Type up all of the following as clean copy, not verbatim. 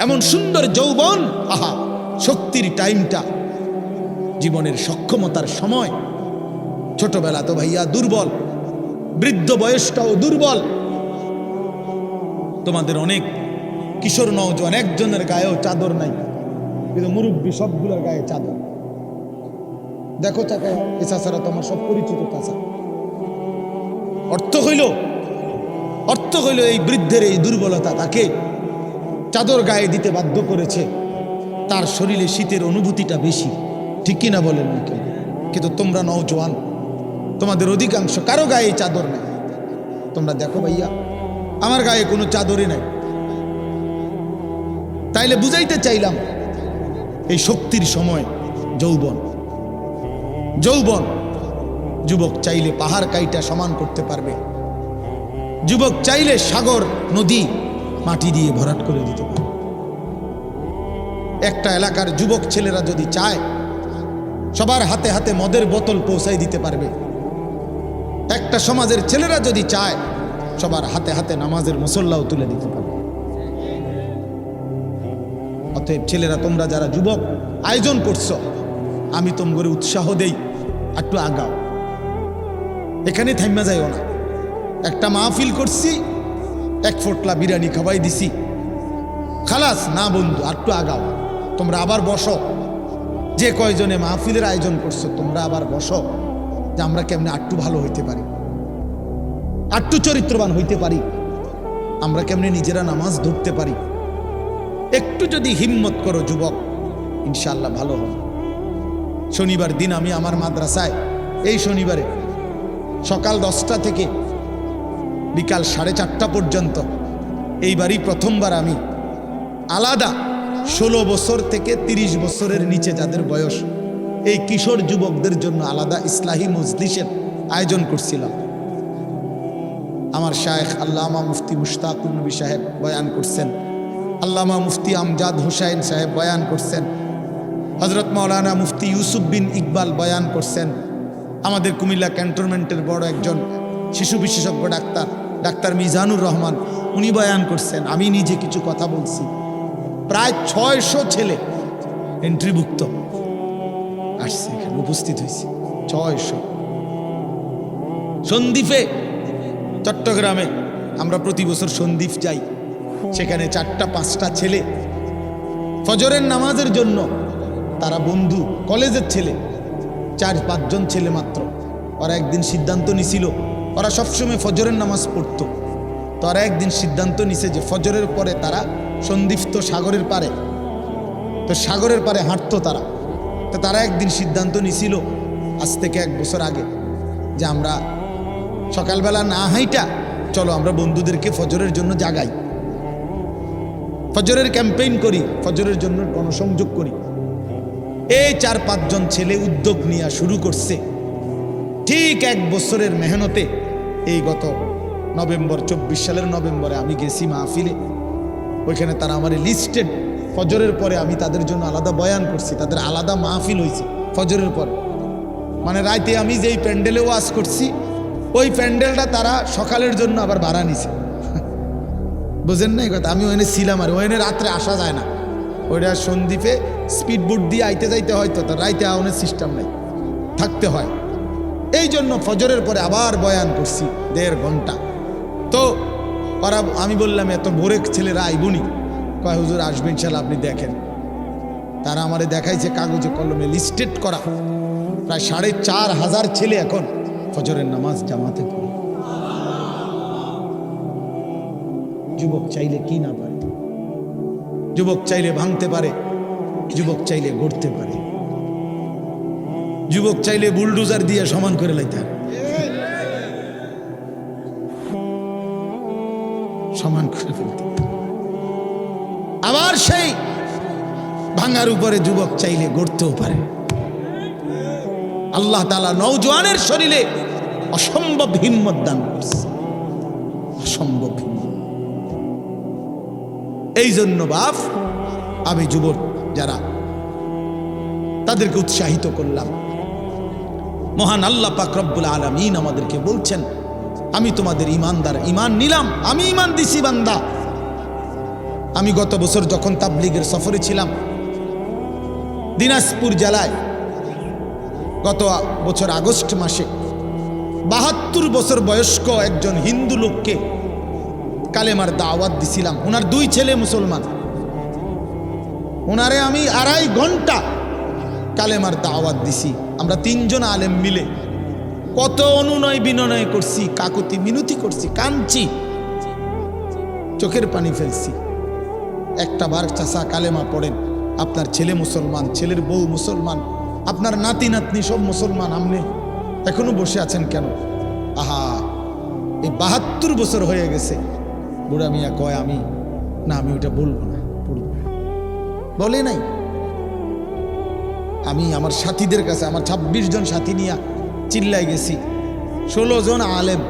এমন সুন্দর যৌবন, আহা শক্তির টাইমটা, জীবনের সক্ষমতার সময়। ছোটবেলা তো ভাইয়া দুর্বল, বৃদ্ধ বয়সটাও দুর্বল। তোমাদের অনেক কিশোর নওজোয়ান একজনের গায়েও চাদর নাই, কিন্তু মুরব্বী সবগুলোর গায়ে চাদর। দেখো চাকা, এ চাচারা তোমার সব পরিচিত চাচা। অর্থ হইল এই বৃদ্ধের এই দুর্বলতা তাকে চাদর গায়ে দিতে বাধ্য করেছে। তার শরীরে শীতের অনুভূতিটা বেশি, ঠিক কিনা বলেন নাকি? কিন্তু তোমরা নওজোয়ান, তোমাদের অধিকাংশ কারো গায়ে চাদর নেই। তোমরা দেখো ভাইয়া, আমার গায়ে কোনো চাদরই নাই। তাইলে বুঝাইতে চাইলাম এই শক্তির সময় যৌবন। যুবক চাইলে পাহাড় কাইটা সমান করতে পারবে, যুবক চাইলে সাগর নদী মাটি দিয়ে ভরাট করে দিতে পারবে। একটা এলাকার যুবক ছেলেরা যদি চায়, সবার হাতে হাতে মদের বোতল পৌঁছাই দিতে পারবে। একটা সমাজের ছেলেরা যদি চায়, সবার হাতে হাতে নামাজের মুসল্লাও তুলে দিতে পারবে। অতএব ছেলেরা, তোমরা যারা যুবক আয়োজন করছো, আমি তোমাদের উৎসাহ দেই, একটু আগাও, এখানে থাইমা যাইও না। একটা মাহফিল করছি, এক ফোটলা বিরিয়ানি খাওয়াই দিছি, খালাস না বন্ধু, একটু আগাও। তোমরা আবার বসো, যে কয়জনে মাহফিলের আয়োজন করছো তোমরা আবার বসো, যে আমরা কেমনে একটু ভালো হইতে পারি, একটু চরিত্রবান হইতে পারি, আমরা কেমনে নিজেরা নামাজ ধরতে পারি। একটু যদি হিম্মত করো যুবক, ইনশাআল্লাহ ভালো হবে। শনিবার দিন আমি আমার মাদ্রাসায়, এই শনিবারে সকাল 10টা থেকে বিকাল 4:30 পর্যন্ত, এইবারই প্রথমবার আমি আলাদা 16 বছর থেকে 30 বছরের নিচে যাদের বয়স, এই কিশোর যুবকদের জন্য আলাদা ইসলাহি মজলিসের আয়োজন করছিলাম। আমার শায়েখ আল্লামা মুফতি মুশতাকুর নবী সাহেব বয়ান করছেন, আল্লামা মুফতি আমজাদ হুসাইন সাহেব বয়ান করছেন, হজরত মাওলানা মুফতি ইউসুফ বিন ইকবাল বয়ান করছেন, আমাদের কুমিল্লা ক্যান্টনমেন্টের বড় একজন শিশু বিশেষজ্ঞ ডাক্তার মিজানুর রহমান, উনি বয়ান করছেন। আমি নিজে কিছু কথা বলছি। প্রায় 600 ছেলে এন্ট্রিভুক্ত আসছে, এখানে উপস্থিত হয়েছে 600। সন্দ্বীপে, চট্টগ্রামে আমরা প্রতি বছর সন্দ্বীপ যাই, সেখানে 4টা-5টা ছেলে ফজরের নামাজের জন্য, তারা বন্ধু কলেজের ছেলে, 4-5 জন ছেলে মাত্র। ওরা একদিন সিদ্ধান্ত নিছিল, ওরা সবসময় ফজরের নামাজ পড়তো, তো ওরা একদিন সিদ্ধান্ত নিছে যে ফজরের পরে তারা সন্দ্বীপ তো সাগরের পারে, তো সাগরের পারে হাঁটতো তারা। তো তারা একদিন সিদ্ধান্ত নিছিল আজ থেকে 1 বছর আগে, যে আমরা সকালবেলা না হাইটা চলো আমরা বন্ধুদেরকে ফজরের জন্য জাগাই, ফজরের ক্যাম্পেইন করি, ফজরের জন্য গণসংযোগ করি। এই 4-5 জন ছেলে উদ্যোগ নিয়ে শুরু করছে। ঠিক 1 বছরের মেহনতে এই গত নভেম্বর, 24 সালের নভেম্বরে আমি গেছি মাহফিলে, ওইখানে তারা আমার লিস্টেড, ফজরের পরে আমি তাদের জন্য আলাদা বয়ান করছি, তাদের আলাদা মাহফিল হয়েছে ফজরের পর। মানে রাতে আমি যেই প্যান্ডেলে ওয়াজ করছি, ওই প্যান্ডেলটা তারা সকালের জন্য আবার ভাড়া নিছে। বুঝেন না এই কথা? আমি ওখানে ছিলাম, আর ওখানে রাত্রে আসা যায় না, ওইটা সন্দ্বীপে স্পিড বোট দিয়ে আইতে যাইতে হয়, তো রাইতে আওয়ানোর সিস্টেম নেই, থাকতে হয়। এই জন্য ফজরের পরে আবার বয়ান করছি 1.5 ঘন্টা। তো ওরা, আমি বললাম এত ভোরে ছেলেরা আইবনি, কয় হুজুর আসবেন ইনশাআল্লাহ, আপনি দেখেন। তারা আমারে দেখাইছে কাগজে কলমে লিস্টেড করা, প্রায় 4,500 ছেলে এখন ফজরের নামাজ জামাতে পড়ে। যুবক চাইলে কি না পারে, যুবক চাইলে ভাঙতে পারে, যুবক চাইলে গড়তে পারে, যুবক চাইলে বুলডোজার দিয়ে সমান করে লাইতে পারে, সমান করে ফেলতে। আবার সেই ভাঙার উপরে যুবক চাইলে গড়তেও পারে। আল্লাহ তাআলা নওজোয়ানের শরীরে অসম্ভব হিম্মত দান করছে, অসম্ভব হিম্মত। এই জন্য বাপ, আমি যুবক যারা, তাদেরকে উৎসাহিত করলাম। মহান আল্লাহ পাক রব্বুল আলামিন আমাদেরকে বলছেন, আমি তোমাদের ইমানদার, ইমান নিলাম, আমি ইমান দিছি বান্দা, আমি গত বছর যখন তাবলিগের সফরে ছিলাম দিনাজপুর জেলায়, গত বছর আগস্ট মাসে ৭২ বছর বয়স্ক একজন হিন্দু লোককে কালেমার দাওয়াত দিছিলাম। ওনার 2 ছেলে মুসলমান। ওনারে আমি 2.5 ঘন্টা কালেমার দাওয়াত দিছি। আমরা 3 জন আলেম মিলে কত অনুনয় বিনয় করছি, কাকুতি মিনতি করছি, কাঁদছি, চোখের পানি ফেলছি। একটা বার চাচা কালেমা পড়েন, আপনার ছেলে মুসলমান, ছেলের বউ মুসলমান, আপনার নাতি নাতনি সব মুসলমান, আপনি এখনো বসে আছেন কেন? আহা, এই ৭২ বছর হয়ে গেছে। বুড়া মিয়া কয় আমি ওটা বলবো না, বলে নাই। আমি আমার সাথীদের কাছে, আমার 26 জন সাথী নিয়ে চিল্লাই গেছি। 16 জন আলেম,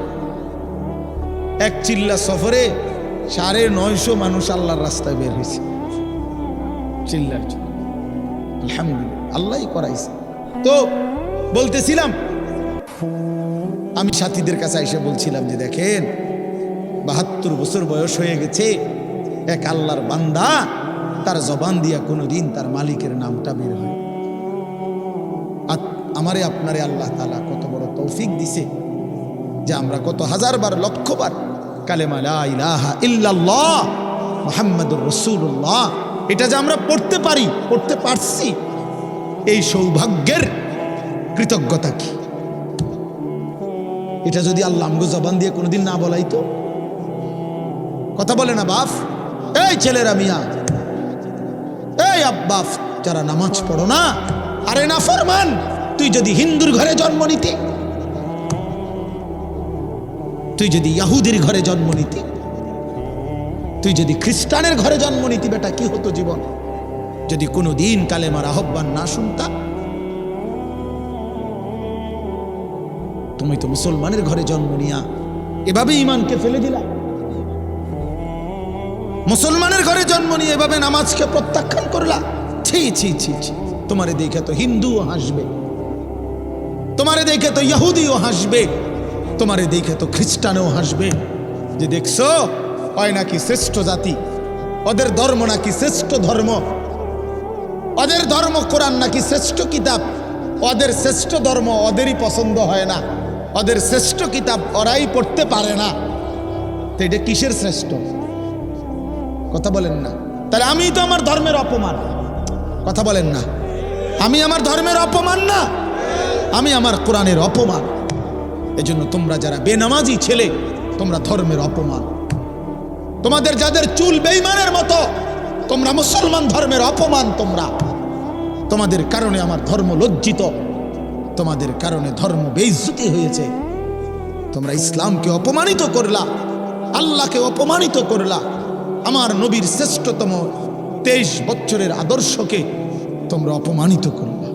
এক চিল্লা সফরে 950 মানুষ আল্লাহর রাস্তায় বের হয়েছে চিল্লার জন্য। আলহামদুলিল্লাহ, আল্লাহই করাইছে। তো বলতেছিলাম, আমি সাথীদের কাছে এসে বলছিলাম যে দেখেন ৭২ বছর বয়স হয়ে গেছে, এক আল্লাহর বান্দা, তার জবান দিয়া কোনোদিন তার মালিকের নামটা বের হয়। আমারে আপনারে আল্লাহ তাআলা কত বড় তৌফিক দিছে যে আমরা কত হাজারবার, লক্ষবার কালেমা লা ইলাহা ইল্লাল্লাহ মুহাম্মাদুর রাসূলুল্লাহ এটা যে আমরা পড়তে পারি, পড়তে পারছি, এই সৌভাগ্যের কৃতজ্ঞতা কি? এটা যদি আল্লাহ আমগো জবান দিয়ে কোনোদিন না বলাইতো। কথা বলে না বাপ? এই ছেলেরা মিয়া, এই আব্বা যারা নামাজ পড়ো না, আরে না ফরমান, তুই যদি হিন্দুর ঘরে জন্ম নিতি, তুই যদি ইহুদির ঘরে জন্ম নিতি, তুই যদি খ্রিস্টানের ঘরে জন্ম নিতি, বেটা কি হতো জীবন? যদি কোনোদিন কালেমার আহ্বান না শুনতা। তুমি তো মুসলমানের ঘরে জন্ম নিয়া এভাবে ইমানকে ফেলে দিলা। মুসলমানের ঘরে জন্ম নিয়ে এভাবে নামাজকে প্রত্যাখ্যান করলা। ছি ছি ছি ছি, তোমারে দেখে তো হিন্দুও হাসবে, তোমারে দেখে তো ইহুদিও হাসবে, তোমারে দেখে তো খ্রিস্টানও হাসবে, যে দেখছো হয় নাকি শ্রেষ্ঠ জাতি, ওদের ধর্ম নাকি শ্রেষ্ঠ ধর্ম, ওদের ধর্ম কোরআন নাকি শ্রেষ্ঠ কিতাব, ওদের শ্রেষ্ঠ ধর্ম ওদেরই পছন্দ হয় না, ওদের শ্রেষ্ঠ কিতাব ওরাই পড়তে পারে না। তো এটা কিসের শ্রেষ্ঠ? কথা বলেন না। তাহলে আমি তো আমার ধর্মের অপমান। কথা বলেন না, আমি আমার ধর্মের অপমান না, আমি আমার কোরআনের অপমান। এজন্য তোমরা যারা বেনামাজি ছেলে, তোমরা ধর্মের অপমান। তোমাদের যাদের চুল বেঈমানের মতো, তোমরা মুসলমান ধর্মের অপমান। তোমাদের কারণে আমার ধর্ম লজ্জিত, তোমাদের কারণে ধর্ম বেইজ্জতি হয়েছে। তোমরা ইসলামকে অপমানিত করলা, আল্লাহকে অপমানিত করলা, আমার নবীর শ্রেষ্ঠতম 23 বছরের আদর্শকে তোমরা অপমানিত করলা।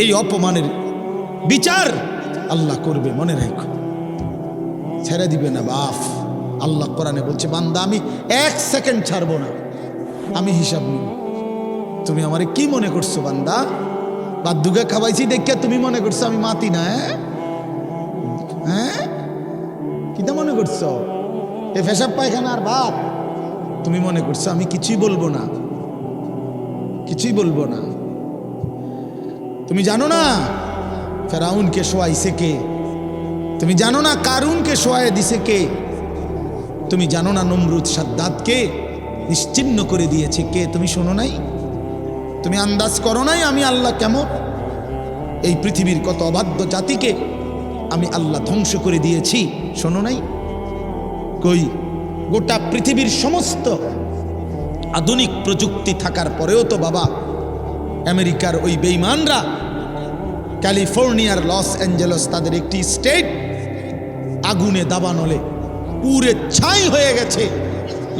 এই অপমানের বিচার আল্লাহ করবে, মনে রাখো, ছেড়ে দিবে না বাপ। আল্লাহ কোরআনে বলছে, বান্দা আমি 1 সেকেন্ড ছাড়বো না, আমি হিসাব নিব। তুমি আমারে কি মনে করছো বান্দা? বাদ্যুকে খাওয়াইছি দেখে তুমি মনে করছো আমি মাতি না? হ্যাঁ, কিটা মনে করছো? এ পেশাব পায়খানা আর ভাত তুমি মনে করছো আমি কিছুই বলবো না, কিছুই বলবো না। তুমি জানো না ফেরাউনকে শোয়াইছে কে? তুমি জানো না কারুনকে শোয়াই দিছে কে? তুমি জানো না নমরুদ সাদ্দাতকে নিশ্চিহ্ন করে দিয়েছে কে? তুমি শোনো নাই? তুমি আন্দাজ করো নাই আমি আল্লাহ কেমন? এই পৃথিবীর কত অবাধ্য জাতিকে আমি আল্লাহ ধ্বংস করে দিয়েছি, শোনো নাই? কই, গোটা পৃথিবীর সমস্ত আধুনিক প্রযুক্তি থাকার পরেও তো বাবা আমেরিকার ওই বেঈমানরা, ক্যালিফোর্নিয়ার লস অ্যাঞ্জেলস তাদের একটি স্টেট আগুনে দাবানলে পুরে ছাই হয়ে গেছে।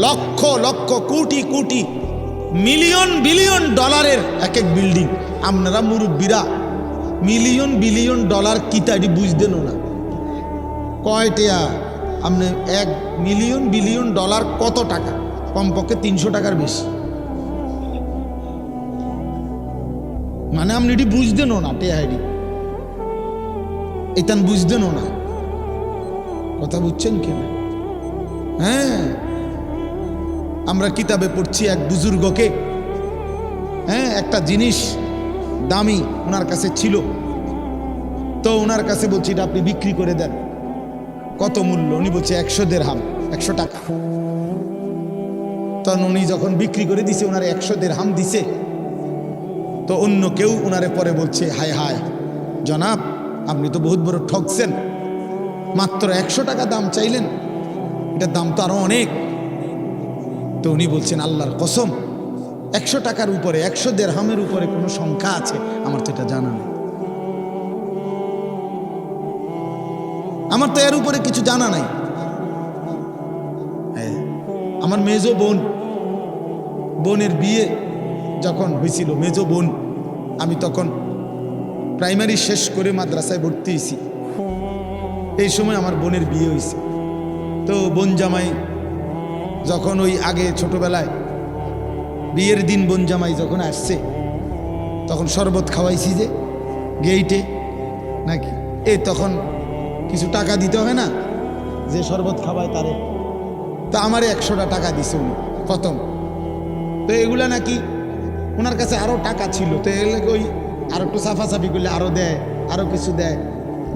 লক্ষ লক্ষ কোটি কোটি মিলিয়ন বিলিয়ন ডলারের এক এক বিল্ডিং। আপনারা মুরব্বীরা মিলিয়ন বিলিয়ন ডলার কিতা এটি বুঝতেন না? কয়টা আপনি 1 মিলিয়ন বিলিয়ন ডলার কত টাকা? কমপক্ষে 300 টাকার বেশি। মানে আপনি এটি বুঝতেনও না, টেহাইডি এটান বুঝতেনও না। কথা বুঝছেন কেন? হ্যাঁ, আমরা কিতাবে পড়ছি এক বুজুর্গকে, হ্যাঁ, একটা জিনিস দামি ওনার কাছে ছিল, তো ওনার কাছে বলছি এটা আপনি বিক্রি করে দেন। কত মূল্য? উনি বলছে 100 দিরহাম, 100 টাকা। তখন উনি যখন বিক্রি করে দিছে, ওনার 100 দিরহাম দিছে। তো অন্য কেউ ওনারে পরে বলছে, হায় হায় জনাব, আপনি তো বহুত বড় ঠকছেন, মাত্র 100 টাকা দাম চাইলেন, এটার দাম তো আরো অনেক। তো উনি বলছেন, আল্লাহর কসম, 100 টাকার উপরে, 100 দিরহামের উপরে কোনো সংখ্যা আছে? আমার তো এটা জানা নেই, আমার তো এর উপরে কিছু জানা নাই। হ্যাঁ, আমার মেজো বোনের বিয়ে যখন হয়েছিল, মেজো বোন, আমি তখন প্রাইমারি শেষ করে মাদ্রাসায় ভর্তি হয়েছি। এই সময় আমার বোনের বিয়ে হয়েছে। তো বোন জামাই যখন ওই আগে ছোটবেলায় বিয়ের দিন বোন জামাই যখন আসছে, তখন শরবত খাওয়াইছি যে গেইটে নাকি, এই তখন কিছু টাকা দিতে হয় না, যে শরবত খাওয়ায় তারে। তো আমারে 100 টাকা দিছে উনি প্রথম। তো এগুলা নাকি ওনার কাছে আরো টাকা ছিল, তো এগুলো ওই আর একটু সাফাসাফি করলে আরো দেয়, আরো কিছু দেয়,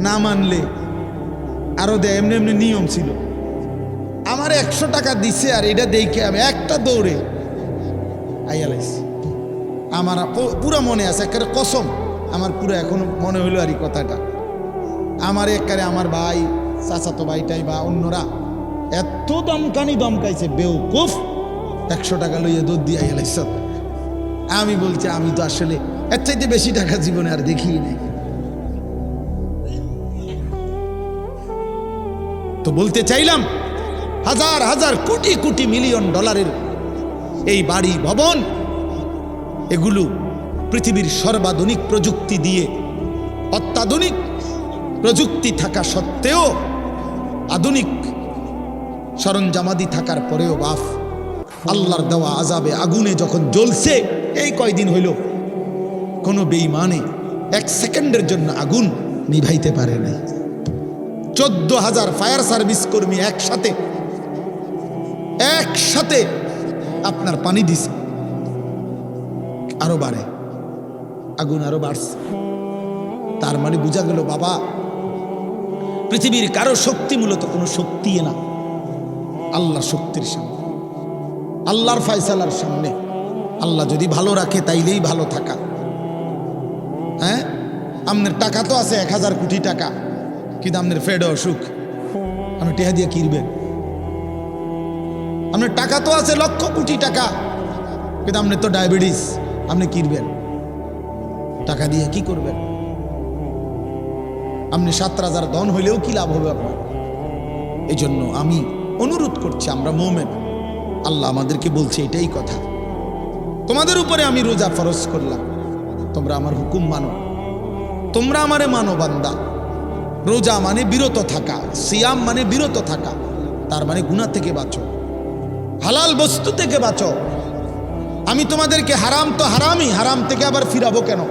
না মানলে আরো দেয়, এমনি এমনি নিয়ম ছিল। আমার 100 টাকা দিছে, আর এটা দেখে আমি একটা দৌড়ে আইয়া লাইছি। আমার পুরো মনে আছে, একেবারে কসম, আমার পুরো এখনো মনে হইলো আর এই কথাটা। আমার একেবারে আমার ভাই, চাচাতো ভাইটাই বা অন্যরা এত দমকাইছে, বেউকুফ, 100 টাকা লইয়া দৌড় দিয়ে আইয়া লাইছ। আমি বলছি, আমি তো আসলে এর চাইতে বেশি টাকা জীবনে আর দেখিই নাই। তো বলতে চাইলাম, হাজার হাজার কোটি কোটি মিলিয়ন ডলারের এই বাড়ি ভবন, এগুলো পৃথিবীর সর্বাধুনিক প্রযুক্তি দিয়ে, অত্যাধুনিক প্রযুক্তি থাকা সত্ত্বেও, আধুনিক সরঞ্জামাদি থাকার পরেও বাপ আল্লাহর দেওয়া আযাবে আগুনে যখন জ্বলছে, এই কয়দিন হইল কোনো বেঈমানে 1 সেকেন্ডের জন্য আগুন নিভাইতে পারে নাই। 14,000 ফায়ার সার্ভিস কর্মী একসাথে আপনার পানি দিছে, আরো বাড়ে, আগুন আরো বাড়ছে। তার মানে বোঝা গেল বাবা, পৃথিবীর কারো শক্তি মূলত কোনো শক্তি না, আল্লাহর শক্তির সামনে, আল্লাহর ফয়সালার সামনে। আল্লাহ যদি ভালো রাখে তাইলেই ভালো থাকা। হ্যাঁ, আপনার টাকা তো আছে 1000 কোটি টাকা, কিন্তু আপনার ফেডে অসুখ, আপনি টেহা দিয়ে কিনবেন। আপনার টাকা তো আছে লক্ষ কোটি টাকা, কিন্তু আপনার তো ডায়াবেটিস, আপনি কিনবেন টাকা দিয়ে কি করবেন? আপনি 7 রাজার ধন হইলেও কি লাভ হবে আপনার? এই জন্য আমি অনুরোধ করছি, আমরা মুমিন, আল্লাহ আমাদেরকে বলছে এটাই কথা, তোমাদের উপরে আমি রোজা ফরজ করলাম, তোমরা আমার হুকুম মানো, তোমরা আমারে মানো বান্দা। রোজা মানে বিরত থাকা, সিয়াম মানে বিরত থাকা, তার মানে গুনাহ থেকে বাঁচো, হালাল বস্তু থেকে বাঁচো। আমি তোমাদেরকে হারাম তো হারামই, হারাম থেকে আবার ফিরাবো কেন?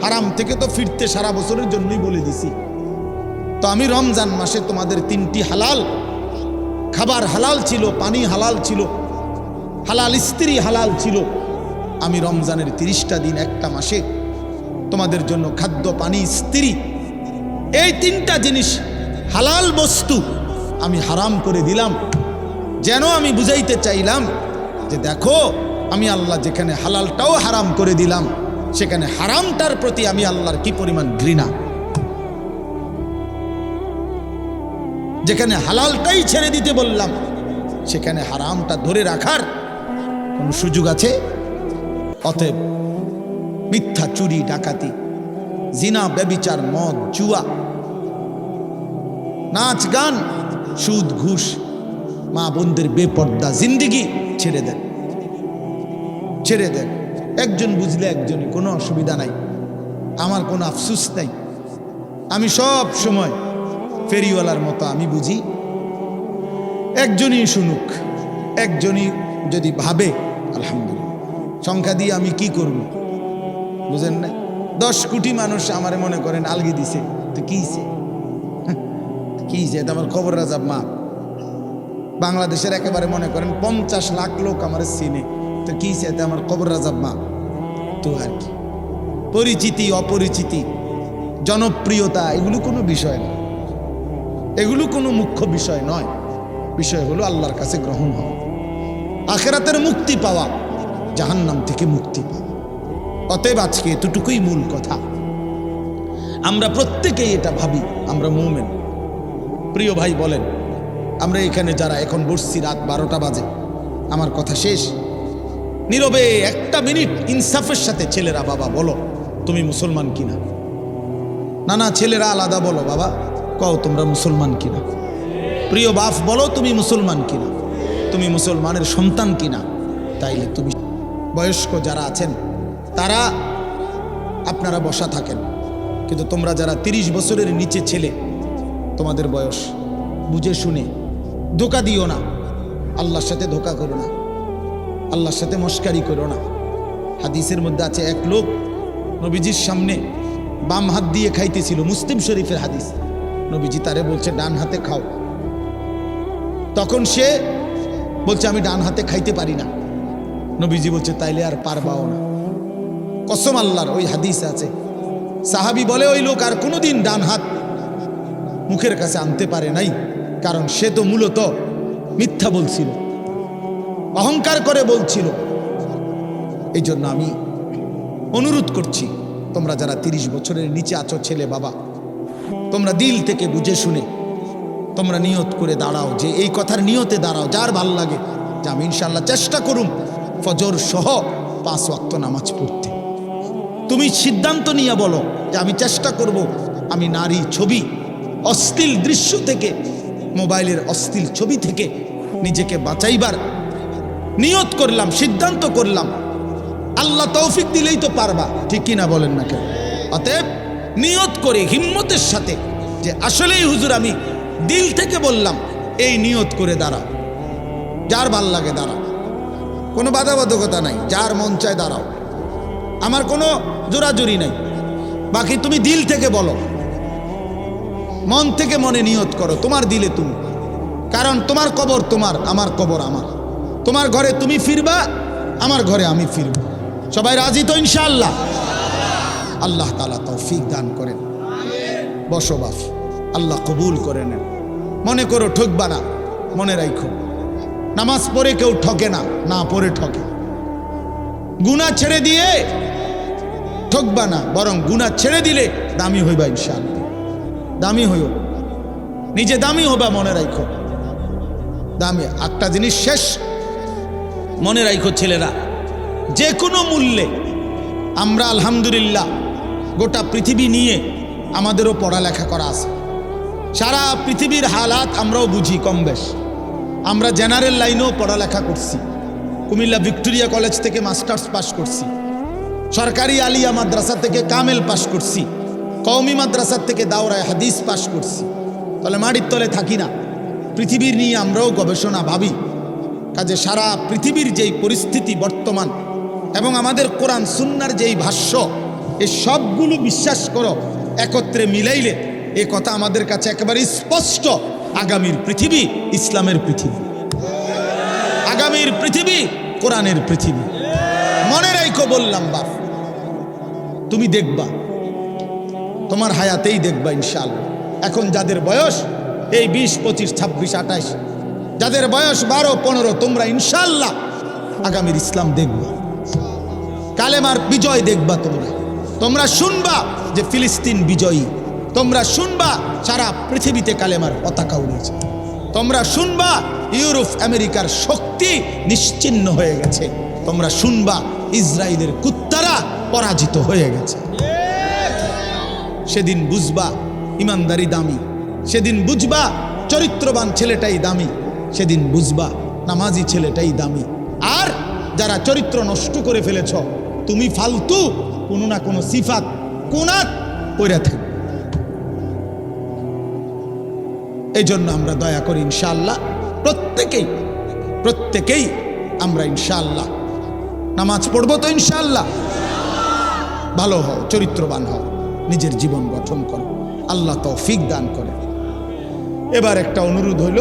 হারাম থেকে তো ফিরতে সারা বছরের জন্যই বলে দিছি। তো আমি রমজান মাসে তোমাদের 3টি হালাল খাবার হালাল ছিল, পানি হালাল ছিল, হালাল স্ত্রী হালাল ছিল। আমি রমজানের 30টা দিন, একটা মাসে তোমাদের জন্য খাদ্য, পানি, স্ত্রী, এই 3টা জিনিস হালাল বস্তু আমি হারাম করে দিলাম, যেন আমি বুঝাইতে চাইলাম যে দেখো, আমি আল্লাহ যেখানে হালালটাও হারাম করে দিলাম, সেখানে হারামটার প্রতি আমি আল্লাহর কি পরিমাণ ঘৃণা। যেখানে হালালটাই ছেড়ে দিতে বললাম, সেখানে হারামটা ধরে রাখার কোনো সুযোগ আছে? অতএব মিথ্যা, চুরি, ডাকাতি, জিনা, ব্যভিচার, মদ, জুয়া, নাচ, গান, সুদ, ঘুষ, মা বোনদের বেপর্দা জিন্দিগি ছেড়ে দেন, ছেড়ে দেন। একজন বুঝলে একজনই, কোনো অসুবিধা নাই, আমার কোনো আফসুস নাই। আমি সব সময় ফেরিওয়ালার মতো আমি বুঝি, একজনই শুনুক, একজনই যদি ভাবে আলহামদুলিল্লাহ, সংখ্যা দিয়ে আমি কি করব? বুঝেন না? 10 কোটি মানুষ আমারে মনে করেন আলগি দিছে, তো কি হইছে? কি হইছে? এটা আমার কবর রাজাব মা, বাংলাদেশের একেবারে মনে করেন 50 লাখ লোক আমার চিনে, তো কি চাইতে আমার কবর রাজাব মা তো আর কি। পরিচিতি অপরিচিতি জনপ্রিয়তা এগুলো কোনো বিষয় না, এগুলো কোনো মুখ্য বিষয় নয়। বিষয় হলো আল্লাহর কাছে গ্রহণ হওয়া, আখিরাতের মুক্তি পাওয়া, জাহান্নাম থেকে মুক্তি পাওয়া। অতএব আজকে এতটুকুই মূল কথা। আমরা প্রত্যেকেই এটা ভাবি আমরা মুমিন। প্রিয় ভাই বলেন, আমরা এখানে যারা এখন বসছি রাত 12টা বাজে, আমার কথা শেষ, নীরবে একটা মিনিট ইনসাফের সাথে ছেলেরা বাবা বলো তুমি মুসলমান কিনা। না না ছেলেরা আলাদা বলো, বাবা কও তোমরা মুসলমান কিনা। প্রিয় বাপ বলো তুমি মুসলমান কিনা, তুমি মুসলমানের সন্তান কিনা। তাইলে তুমি বয়স্ক যারা আছেন তারা আপনারা বসা থাকেন, কিন্তু তোমরা যারা 30 বছরের নিচে ছেলে, তোমাদের বয়স বুঝে শুনে ধোঁকা দিও না, আল্লাহর সাথে ধোঁকা করো না, আল্লাহর সাথে মস্কারি করো না। হাদিসের মধ্যে আছে এক লোক নবীজির সামনে বাম হাত দিয়ে খাইতেছিল, মুসলিম শরীফের হাদিস। নবীজি তারে বলছে ডান হাতে খাও, তখন সে বলছে আমি ডান হাতে খাইতে পারি না। নবীজি বলছে তাইলে আর পারবাও না, কসম আল্লাহর। ওই হাদিস আছে, সাহাবী বলে ওই লোক আর কোনোদিন ডান হাত মুখের কাছে আনতে পারে নাই, কারণ সে তো মূলত মিথ্যা বলছিল, অহংকার করে বলছিল। এই জন্য আমি অনুরোধ করছি, তোমরা যারা 30 বছরের নিচে আছো ছেলে বাবা, তোমরা দিল থেকে বুঝে শুনে তোমরা নিয়ত করে দাঁড়াও, যে এই কথার নিয়তে দাঁড়াও, যার ভাল লাগে যে আমি ইনশাল্লাহ চেষ্টা করুম ফজর সহ 5 ওয়াক্ত নামাজ পড়তে। তুমি সিদ্ধান্ত নিয়ে বলো যে আমি চেষ্টা করব, আমি নারী ছবি, অশ্লীল দৃশ্য থেকে, মোবাইলের অশ্লীল ছবি থেকে নিজেকে বাঁচাইবার নিয়ত করলাম, সিদ্ধান্ত করলাম। আল্লাহ তৌফিক দিলেই তো পারবা, ঠিক কিনা বলেন না কেন? অতএব নিয়ত করে হিম্মতের সাথে যে আসলেই হুজুর আমি দিল থেকে বললাম, এই নিয়ত করে দাঁড়াও, যার ভাল লাগে দাঁড়াও, কোনো বাধাবাধকতা নাই, যার মন চায় দাঁড়াও, আমার কোনো জোরাজুরি নাই। বাকি তুমি দিল থেকে বলো, মন থেকে মনে নিয়ত করো, তোমার দিলে তুমি, কারণ তোমার কবর তোমার, আমার কবর আমার, তোমার ঘরে তুমি ফিরবা, আমার ঘরে আমি ফিরব। সবাই রাজি তো ইনশাআল্লাহ? আল্লাহ তাআলা তৌফিক দান করেন। বসো বাপ, আল্লাহ কবুল করে নেন। মনে করো ঠকবা না, মনে রাখো নামাজ পড়ে কেউ ঠকে না, না পড়ে ঠকে। গুনাহ ছেড়ে দিয়ে ঠকবা না, বরং গুনাহ ছেড়ে দিলে দামি হইবা ইনশাআল্লাহ। দামি হইও, নিজে দামি হবা, মনে রাখো দামি। একটা জিনিস শেষ মনে রাখো ছেলেরা, যে কোনো মূল্যে আমরা আলহামদুলিল্লাহ গোটা পৃথিবী নিয়ে আমাদেরও পড়ালেখা করা আছে, সারা পৃথিবীর হালাত আমরাও বুঝি কম বেশ। আমরা জেনারেল লাইনেও পড়ালেখা করছি, কুমিল্লা ভিক্টোরিয়া কলেজ থেকে মাস্টার্স পাস করছি, সরকারি আলিয়া মাদ্রাসা থেকে কামেল পাস করছি, কওমি মাদ্রাসা থেকে দাওরায়ে হাদিস পাস করছি। তাহলে মাটির তলে থাকি না, পৃথিবীর নিয়ে আমরাও গবেষণা ভাবি। কাজে সারা পৃথিবীর যেই পরিস্থিতি বর্তমান এবং আমাদের কোরআন সুন্নাহর যেই ভাষ্য, এই সবগুলো বিশ্বাস করো, একত্রে মিলাইলে এ কথা আমাদের কাছে একেবারে স্পষ্ট। আগামীর পৃথিবী ইসলামের পৃথিবী, আগামীর পৃথিবী কোরআনের পৃথিবী। মনে রাখো বললাম বাপ, তুমি দেখবা, তোমার হায়াতেই দেখবা ইনশাআল্লাহ। এখন যাদের বয়স এই 20, 25, 26, 28, যাদের বয়স 12, 15, তোমরা ইনশাআল্লাহ আগামীর ইসলাম দেখবা, কালেমার বিজয় দেখবা। তোমরা শুনবা যে ফিলিস্তিন বিজয়ী, তোমরা শুনবা সারা পৃথিবীতে কালেমার পতাকা উড়েছে, তোমরা শুনবা ইউরোপ আমেরিকার শক্তি নিশ্চিহ্ন হয়ে গেছে, তোমরা শুনবা ইসরায়েলের কুত্তারা পরাজিত হয়ে গেছে। সেদিন বুঝবা ইমানদারি দামি, সেদিন বুঝবা চরিত্রবান ছেলেটাই দামি, সেদিন বুঝবা নামাজি ছেলেটাই দামি। আর যারা চরিত্র নষ্ট করে ফেলেছ, তুমি ফালতু কোনো না কোনো সিফাত কোনাত পড়ে থাকবে। এই জন্য আমরা দয়া করি ইনশাআল্লাহ প্রত্যেকেই আমরা ইনশাআল্লাহ নামাজ পড়বো তো ইনশাআল্লাহ। ভালো হও, চরিত্রবান হও, নিজের জীবন গঠন করো, আল্লাহ তৌফিক দান করে। এবার একটা অনুরোধ হইল,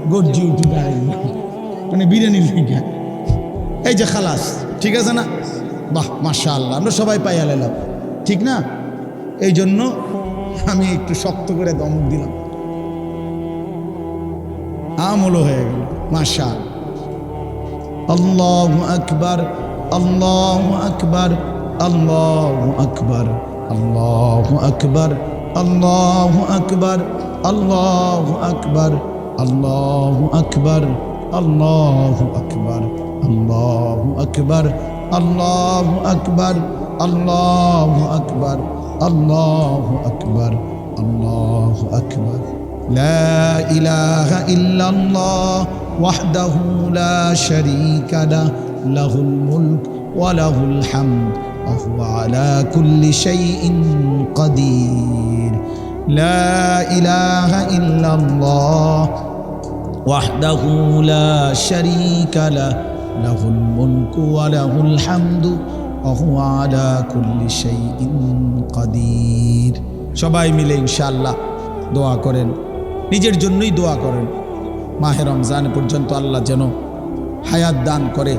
গর্জি উঠে দাঁড়াইল মানে বিরিয়ানি লেগে এই যে খালাস ঠিক আছে না বাহ মাশাআল্লাহ আমরা সবাই পাইয়া লাইলাম ঠিক না এই জন্য আমি একটু শক্ত করে দমক দিলাম আমল হয়ে গেল মাশাআল্লাহ আল্লাহু আকবার আল্লাহু আকবার আল্লাহু আকবার আল্লাহু আকবার আল্লাহু আকবার আল্লাহু আকবার আল্লাহু আকবার আল্লাহু আকবার আল্লাহু আকবার আল্লাহু আকবার আল্লাহু আকবার আল্লাহু আকবার আল্লাহু আকবার লা ইলাহা ইল্লাল্লাহ ওয়াহদাহু লা শারীকা লাহু লাহুল মুলক ওয়া লাহুল হামদ ওয়া হুয়া আলা কুল্লি শাইইন কাদির লা ইলাহা ইল্লাল্লাহ ওয়াহদাহু লা শারীকা লাহু লাহুল মুলক ওয়া লাহুল হামদ ওয়া হুয়া আলা কুল্লি শাইইন কাদির সবাই মিলে ইনশাআল্লাহ দোয়া করেন নিজের জন্যই দোয়া করেন মাহে রমজান পর্যন্ত আল্লাহ যেন হায়াত দান করে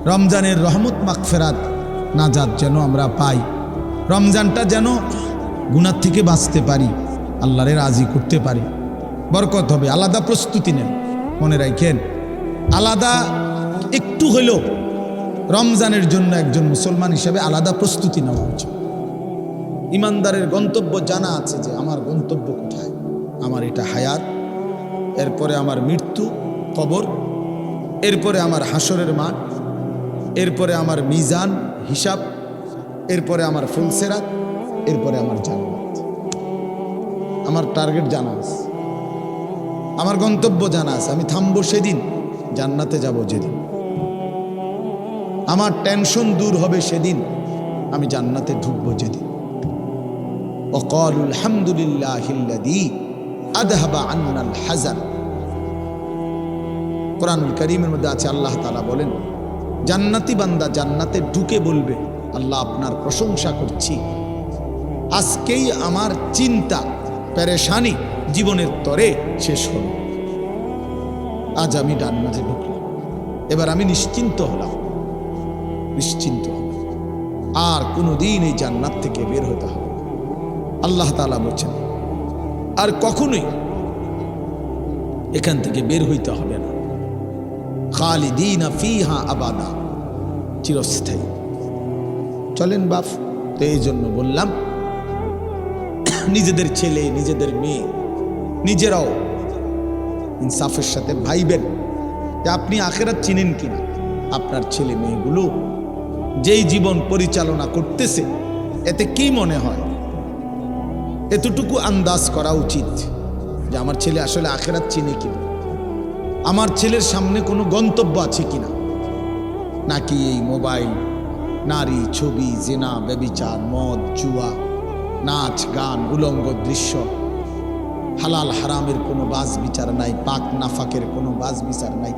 রমজানের রহমত মাগফিরাত নাজাত যেন আমরা পাই রমজানটা যেন গুনাহ থেকে বাঁচতে পারি আল্লাহরে রাজি করতে পারি বরকত হবে আলাদা প্রস্তুতি নেন মনে রাখেন আলাদা একটু হলেও রমজানের জন্য একজন মুসলমান হিসেবে আলাদা প্রস্তুতি নেওয়া উচিত ইমানদারের গন্তব্য জানা আছে যে আমার গন্তব্য কোথায় আমার এটা হায়াত এরপরে আমার মৃত্যু কবর এরপরে আমার হাসরের মাঠ এরপরে আমার মিজান হিসাব এরপরে আমার ফুলসেরাত এরপরে আমার জান্নাত আমার টার্গেট জানা আছে আমার গন্তব্য জানা আছে আমি থামবো সেদিন জান্নাতে যাব যেদিন আমার টেনশন দূর হবে সেদিন আমি জান্নাতে ঢুকবো যেদিন وقالوا الحمد لله الذي أذهب عنا الحزن কোরআনুল কারীমের মধ্যে আছে আল্লাহ তাআলা বলেন জান্নাতি বান্দা জান্নাতে ঢুকে বলবে আল্লাহ আপনার প্রশংসা করছি আজকেই আমার চিন্তা পেরেশানি জীবনের তরে শেষ হলো আজ আমি জান্নাতে ঢুকলাম এবার আমি নিশ্চিন্ত হলাম নিশ্চিন্ত আর কোনোদিন এই জান্নাত থেকে বের হতে হবে আল্লাহ তাআলা বলেন আর কখনোই এখান থেকে বের হইতে হবে না খালিদিনা ফিহা আবাদা চিরস্থায়ী চলেন বাপ তো এই জন্য বললাম নিজেদের ছেলে নিজেদের মেয়ে নিজেরাও ইনসাফের সাথে ভাইবেন যে আপনি আখিরাত চিনেন কিনা আপনার ছেলে মেয়েগুলো যেই জীবন পরিচালনা করতেছে এতে কি মনে হয় এতটুকু আন্দাজ করা উচিত যে আমার ছেলে আসলে আখিরাত চিনে কিনা আমার ছেলের সামনে কোনো গন্তব্য আছে কিনা নাকি এই মোবাইল নারী ছবি জিনা ব্যভিচার মদ জুয়া নাচ গান উলঙ্গ দৃশ্য হালাল হারামের কোনো বাজ বিচার নাই পাক নাফাকের কোনো বাজ বিচার নাই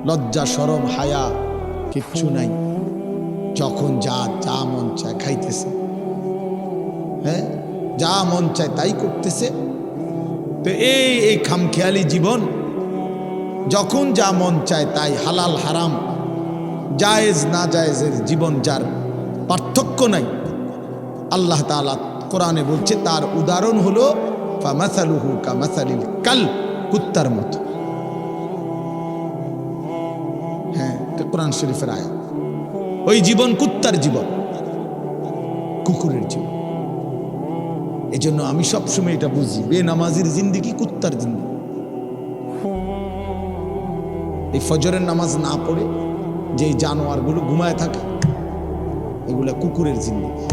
লজ্জা শরম হায়া কিচ্ছু নাই যখন যা যা মন চায় খাইতেছে হ্যাঁ যা মন চায় তাই করতেছে তো এই খামখেয়ালি জীবন যখন যা মন চায় তাই হালাল হারাম জায়েজ না জায়েজের জীবন যার পার্থক্য নাই আল্লাহ তাআলা কোরআনে বলছে তার উদাহরণ হলো ফামাসালুহু কামাসালিল কাল কুত্তার মতো হ্যাঁ এটা কোরআন শরীফের আয়াত ওই জীবন কুত্তার জীবন কুকুরের জীবন এজন্য আমি সবসময় এটা বুঝি বেনামাজির জিন্দেগি কুত্তার জিন্দেগি এই ফজরের নামাজ না পড়ে যে জানোয়ারগুলো ঘুমায় থাকে এগুলা কুকুরের জিন্দেগি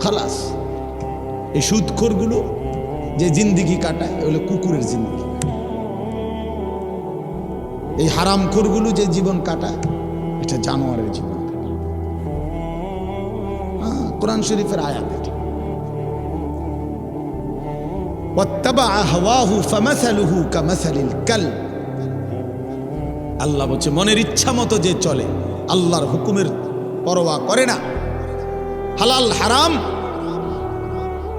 খালাস এই সুদখোরগুলো যে জিন্দেগি কাটায় এগুলো কুকুরের জিন্দেগি এই হারামখোরগুলো যে জীবন কাটায় এটা জানোয়ারের জীবন কোরআন শরীফের আয়াত এটা ওয়াত্তাবা হাওয়াহু ফামাসালুহু কামাসালিল কালব আল্লাহ বলছে মনের ইচ্ছা মতো যে চলে আল্লাহর হুকুমের পরোয়া করে না হালাল হারাম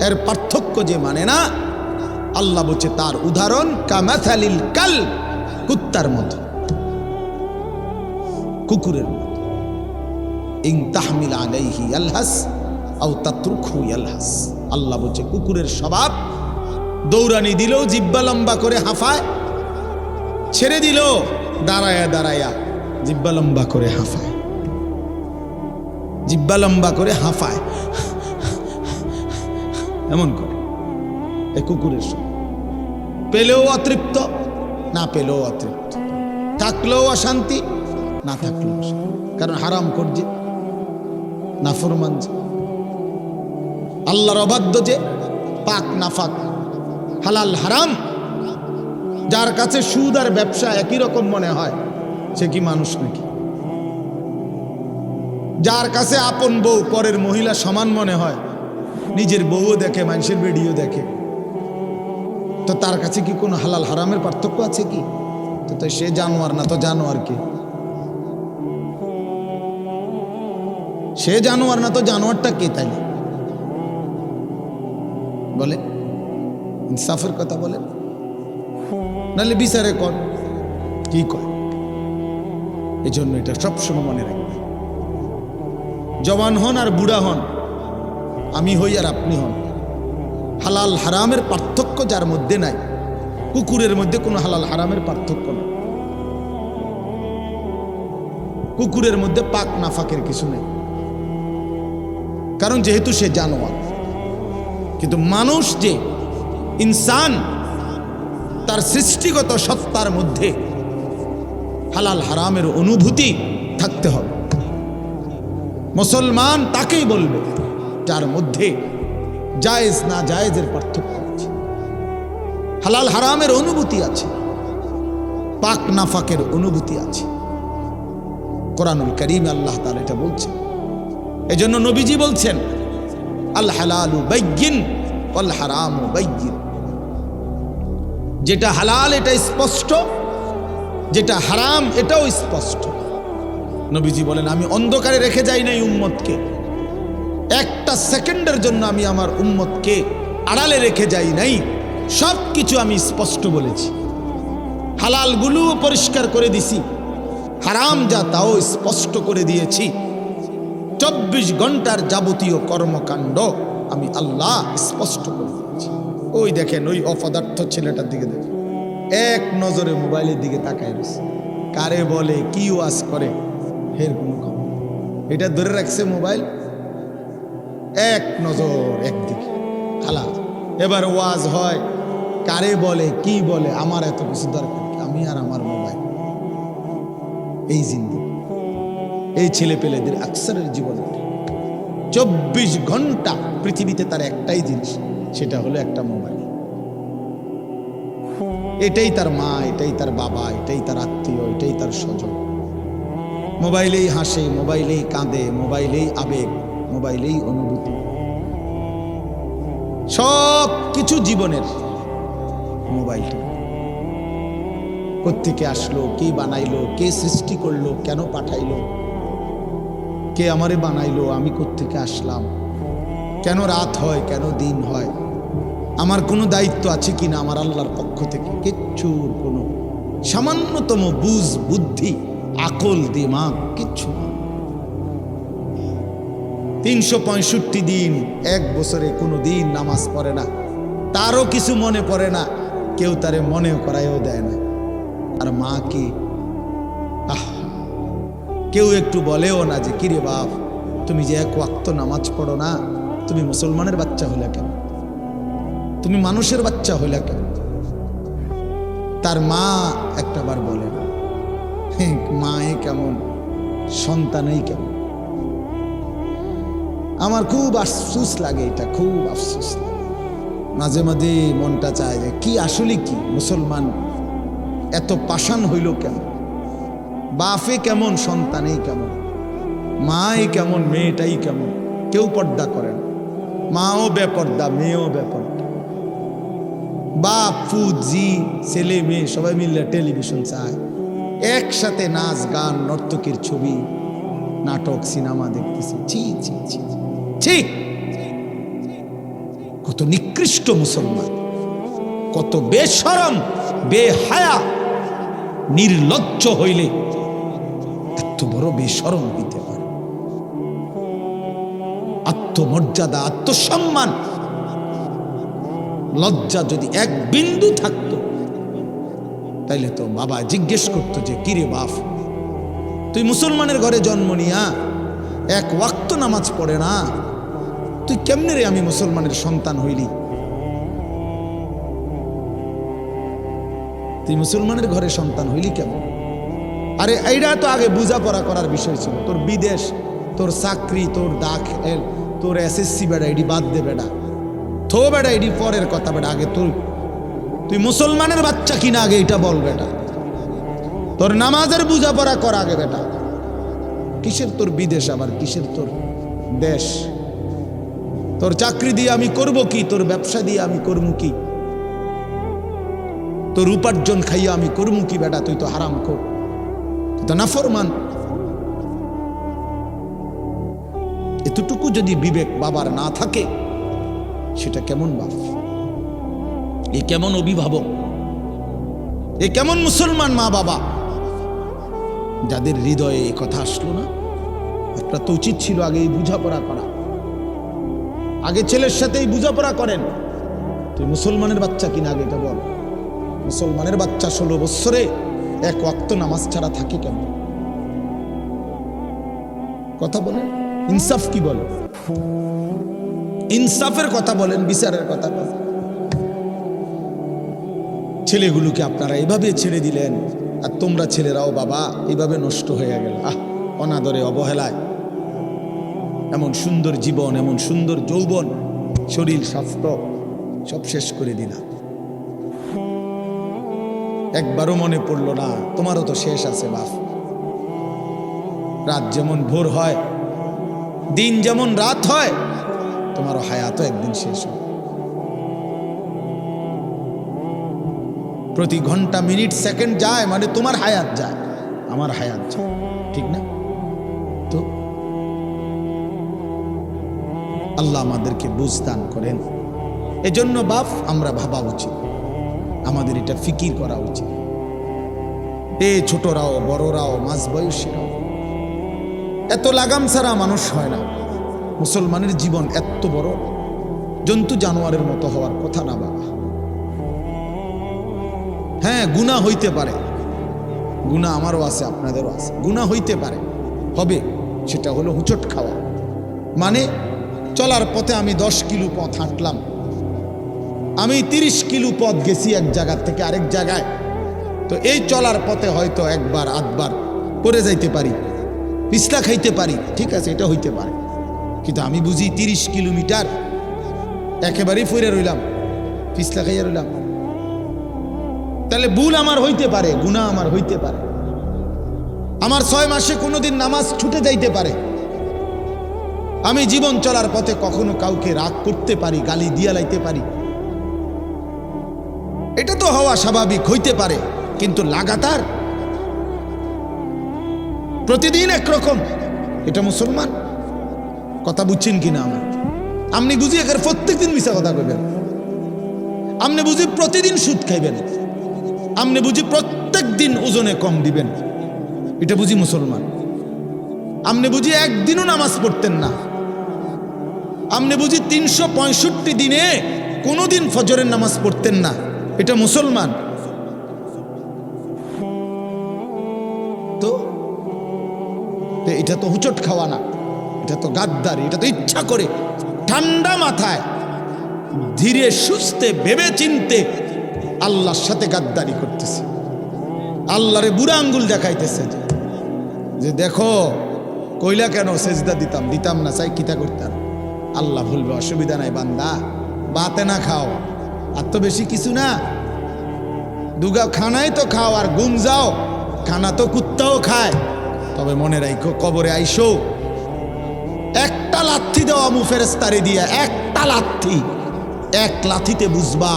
এর পার্থক্য যে মানে না আল্লাহ বলছে তার উদাহরণ কামাথালিল কালব, কুত্তার মতো, কুকুরের মতো। ইন তাহমিল আলাইহি ইয়ালহাস আও তাতরুকহু ইয়ালহাস। আল্লাহ বলছে কুকুরের স্বভাব, দৌড়ানি দিলেও জিহ্বা লম্বা করে হাঁফায়, ছেড়ে দিল দাঁড়ায়া দাঁড়ায়া জিহ্বা লম্বা করে হাঁফায়, জিহ্বা লম্বা করে হাঁফায়, এমন করে। এই কুকুরের স্বভাব। পেলেও অতৃপ্ত, না পেলেও অতৃপ্ত, থাকলেও অশান্তি, না থাকলেও অশান্তি। কারণ হারাম করছে, নাফরমান যে, আল্লাহর অবাধ্য যে, পাক নাফাক, হালাল হারাম। যার কাছে সুদ আর ব্যবসা একই রকম মনে হয়, সে কি মানুষ নাকি? যার কাছে আপন বউ পরের মহিলা সমান মনে হয়, নিজের বউও দেখে, মানুষের ভিডিও দেখে, তো তার কাছে কি কোনো হালাল হারামের পার্থক্য আছে কি? তো সে জানোয়ার না, তো জানোয়ার কি? সে জানোয়ার না, তো জানোয়ারটা কে? তাই বলে, ইনসাফের কথা বলেন, নাহলে বিচারে কর কি কয়। এই জন্য এটা সবসময় মনে রাখবেন, জওয়ান হন আর বুড়া হন, আমি হই আর আপনি হন, হালাল হারামের পার্থক্য যার মধ্যে নাই, কুকুরের মধ্যে কোনো হালাল হারামের পার্থক্য নেই, কুকুরের মধ্যে পাক নাফাকের কিছু নেই, কারণ যেহেতু সে জানোয়ার। কিন্তু মানুষ যে ইনসান, তার সৃষ্টিগত সত্তার মধ্যে হালাল হারামের অনুভূতি থাকতে হবে। মুসলমান তাকেই বলবে যার মধ্যে জায়েজ না জায়েজের পার্থক্য আছে, হালাল হারামের অনুভূতি আছে, পাক নাফাকের অনুভূতি আছে। কোরআনুল কারীমে আল্লাহ তাআলা এটা বলছেন। এজন্য নবীজি বলছেন, আল হালালু বাইয়িন ওয়াল হারামু বাইয়িন। যেটা হালাল এটা স্পষ্ট, যেটা হারাম এটাও স্পষ্ট। নবীজি বলেন, আমি অন্ধকারে রেখে যাই নাই উম্মতকে, একটা সেকেন্ডের জন্য আমি আমার উম্মতকে আড়ালে রেখে যাই নাই, সব কিছু আমি স্পষ্ট বলেছি। হালালগুলোও পরিষ্কার করে দিছি, হারাম যা তাও স্পষ্ট করে দিয়েছি। 24 ঘন্টার যাবতীয় কর্মকাণ্ড আমি আল্লাহ স্পষ্ট করে দিয়েছি। ওই দেখেন, ওই অপদার্থ ছেলেটার দিকে দেখেন, এক নজরে মোবাইলের দিকে তাকায় রয়েছে, কারে বলে কি ওয়াজ করে এর কোনো খবর। এটা ধরে রাখছে মোবাইল, এক নজর একদিকে খালা। এবার ওয়াজ হয়, কারে বলে কি বলে, আমার এত কিছু দরকার, আমি আর আমার মোবাইল। এই জিন্দেগি, এই ছেলে পেলেদের আকসারের জীবন। 24 ঘন্টা পৃথিবীতে তার একটাই জিনিস, সেটা হলো একটা মোবাইল। এটাই তার মা, এটাই তার বাবা, এটাই তার আত্মীয়, এটাই তার স্বজন। মোবাইলেই হাসে, মোবাইলেই কাঁদে, মোবাইলেই আবেগ, মোবাইলেই অনুভূতি, সব কিছু জীবনের মোবাইলটা। কোত্থেকে আসলো, কে বানাইলো, কে সৃষ্টি করলো, কেন পাঠাইলো, কে আমারে বানাইলো, আমি কোত্থেকে আসলাম, কেন রাত হয়, কেন দিন হয়, আমার কোনো দায়িত্ব আছে কিনা আমার আল্লাহর পক্ষ থেকে, কিচ্ছুর কোনো সামান্যতম বুঝ বুদ্ধি আকল দিমাগ কিচ্ছু না। 365 দিন, এক বছরে কোনো দিন নামাজ পড়ে না, তারও কিছু মনে পড়ে না, কেউ তারে মনে করায়ও দেয় না। আর মা কি, কেউ একটু বলেও না যে কিরে বাপ, তুমি যে এক ওয়াক্ত নামাজ পড়ো না, তুমি মুসলমানের বাচ্চা হইলা কেন, তুমি মানুষের বাচ্চা হইলা কেন? তার মা একটাবার বলে না, মায়ে কেমন, সন্তানেই কেমন। আমার খুব আফসোস লাগে, এটা খুব আফসোস লাগে। মাঝে মাঝে মনটা চায় যে কি আসলে কি মুসলমান এত পাষাণ হইল কেন? বাপে কেমন, সন্তানেই কেমন, মাই কেমন, মেয়েটাই কেমন। কেউ পর্দা করে না, মাও বেপর্দা, মেয়েও বেপর্দা। বাপ ফুজি ছেলে মেয়ে সবাই মিলে টেলিভিশন চায়, একসাথে নাচ গান নর্তকীর ছবি নাটক সিনেমা দেখতেছি। ছি ছি ছি ছি, কত নিকৃষ্ট মুসলমান, কত বেশরম, বেহায়া, নির্লজ্জ হইলে এত বড় বেশরম হইতে পারে? আত্মমর্যাদা, আত্মসম্মান, লজ্জা যদি এক বিন্দু থাকতো, তাইলে তো বাবা জিজ্ঞেস করতো যে কিরে বাপ, তুই মুসলমানের ঘরে জন্ম নিয়া এক ওয়াক্ত নামাজ পড়ে না, তুই কেমনে রে আমি মুসলমানের সন্তান হইলি? তুই মুসলমানের ঘরে সন্তান হইলি কেমন? আরে এইটা তো আগে বোঝাপড়া করার বিষয় ছিল। তোর বিদেশ, তোর চাকরি, তোর দাখিল, তোর এসএসসি বেড়া, এডি বাদ দে বেড়া, থো বেড়া, এডি পরের কথা বেড়া। আগে তুই মুসলমানের বাচ্চা কিনা আগে এটা বল বেটা। তোর নামাজের বোঝাপড়া কর আগে বেটা। কিসের তোর বিদেশ, আবার কিসের তোর দেশ? তোর চাকরি দিয়ে আমি করব কি? তোর ব্যবসা দিয়ে আমি করবো কি? তোর উপার্জন খাইয়া আমি করবো কি বেটা? তুই তো হারাম কর, তুই তো নাফরমান। এতটুকু যদি বিবেক বাবার না থাকে, সেটা কেমন বাপ? এ কেমন অভিভাবক? এ কেমন মুসলমান মা বাবা যাদের হৃদয়ে এই কথা আসলো না? আপনার তো উচিত ছিল আগে এই বোঝাপড়া করা। আগে ছেলের সাথেই বোঝাপড়া করেন। তুই মুসলমানের বাচ্চা কিনা আগে এটা বল। মুসলমানের বাচ্চা 16 বছরে এক ওয়াক্ত নামাজ ছাড়া থাকে কেন? কথা বলেন, ইনসাফ কি বলে? ইনসাফের কথা বলেন, বিচারের কথা বলেন। ছেলেগুলোকে আপনারা এভাবে ছেড়ে দিলেন, আর তোমরা ছেলেরাও বাবা এইভাবে নষ্ট হয়ে গেল। অনাদরে, অবহেলায় এমন সুন্দর জীবন, এমন সুন্দর যৌবন, শরীর, স্বাস্থ্য সব শেষ করে দিলাম। একবারও মনে পড়লো না তোমারও তো শেষ আছে বাপ। রাত যেমন ভোর হয়, দিন যেমন রাত হয়, তোমারও হায়াতও একদিন শেষ হয়। প্রতি ঘন্টা, মিনিট, সেকেন্ড যায় মানে তোমার হায়াত যায়, আমার হায়াত যায়, ঠিক না? তো আল্লাহ আমাদেরকে বুঝ দান করেন। এজন্য বাপ আমরা ভাবা উচিত, আমাদের এটা ফিকির করা উচিত। এ ছোটরাও, বড়রাও, মাঝ বয়সীরাও, এত লাগাম ছাড়া মানুষ হয় না। মুসলমানের জীবন এত বড়, জন্তু জানোয়ারের মতো হওয়ার কথা না বাবা। হ্যাঁ, গুনাহ হইতে পারে, গুনাহ আমারও আছে, আপনাদেরও আছে, গুনাহ হইতে পারে, হবে। সেটা হলো হুচট খাওয়া। মানে চলার পথে আমি 10 কিলো পথ হাঁটলাম, আমি 30 কিলো পথ গেছি এক জায়গা থেকে আরেক জায়গায়। তো এই চলার পথে হয়তো একবার আধবার পড়ে যাইতে পারি, পিছলা খাইতে পারি, ঠিক আছে, এটা হইতে পারে। কিন্তু আমি বুঝি 30 কিলোমিটার একেবারেই ফিরে রইলাম, পিছলা খাইয়া রইলাম। তাহলে ভুল আমার হইতে পারে, গুনাহ আমার হইতে পারে। আমার 6 মাসে কোনোদিন নামাজ ছুটে যাইতে পারে। আমি জীবন চলার পথে কখনো কাউকে রাগ করতে পারি, গালি দিয়া লাইতে পারি। এটা তো হওয়া স্বাভাবিক, হইতে পারে। কিন্তু লাগাতার প্রতিদিন একরকম, এটা মুসলমান? কথা বুঝছেন কিনা আমার? আপনি বুঝি এখানে প্রত্যেকদিন মিশা কথা কইবেন, আপনি বুঝি প্রতিদিন সুদ খাইবেন, আপনি বুঝি প্রত্যেক দিন ওজনে কম দিবেন, এটা বুঝি মুসলমান? আপনি বুঝি একদিনও নামাজ পড়তেন না, আপনি বুঝি 365 দিনে কোনোদিন ফজরের নামাজ পড়তেন না, এটা মুসলমান? তো এটা তো হুচট খাওয়া না, এটা তো গাদ্দারি, এটা তো ইচ্ছা করে ঠান্ডা মাথায় ধীরে সুস্থে ভেবে চিনতে আল্লাহর সাথে গাদ্দারি করতেছে, আল্লাহরে বুড়া আঙ্গুল দেখাইতেছে যে দেখো কইলা কেন সেজদা দিতাম না, চাই কিতা করতাম। আল্লাহ বলবে অসুবিধা নাই বান্দা, বাতে না খাও, আর তো বেশি কিছু না, দুগা খানাই তো খাও আর ঘুম যাও, খানা তো কুত্তাও খায়। তবে মনে রাখো কবরে আইসো একটা লাথি দেওয়া মু ফেরেশতারে দিয়া, একটা লাথি, এক লাথিতে বুঝবা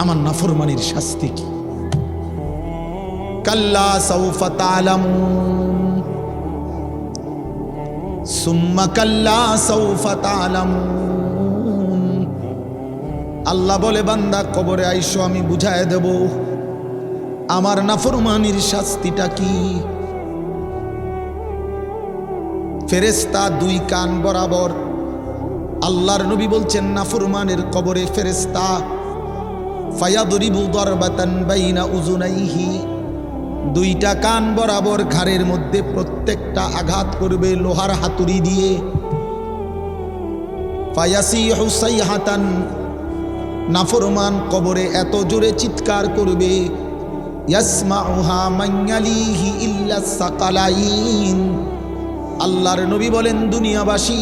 আমার নাফরমানির শাস্তি কি। কাল্লা সাউফা তা'লামুন সুম্মা কাল্লা সাউফা তা'লামুন, আল্লাহ বলে বান্দা কবরে আইসো, আমি বুঝায় দেব আমার নাফরমানির শাস্তিটা কি। ফেরেশতা দুই কান বরাবর, আল্লাহর নবী বলছেন নাফরমানের কবরে ফেরেশতা ফায়াদরিবু দারবাতান বাইনা উযুনাইহি, দুইটা কান বরাবর ঘাড়ের মধ্যে প্রত্যেকটা আঘাত করবে লোহার হাতুড়ি দিয়ে। ফায়াসিহু সাইহাতান, নাফরমান কবরে এত জোরে চিৎকার করবে, ইয়াসমাউহা মান ইয়ালিহি ইল্লা সাকালাইন। আল্লাহর নবী বলেন দুনিয়াবাসী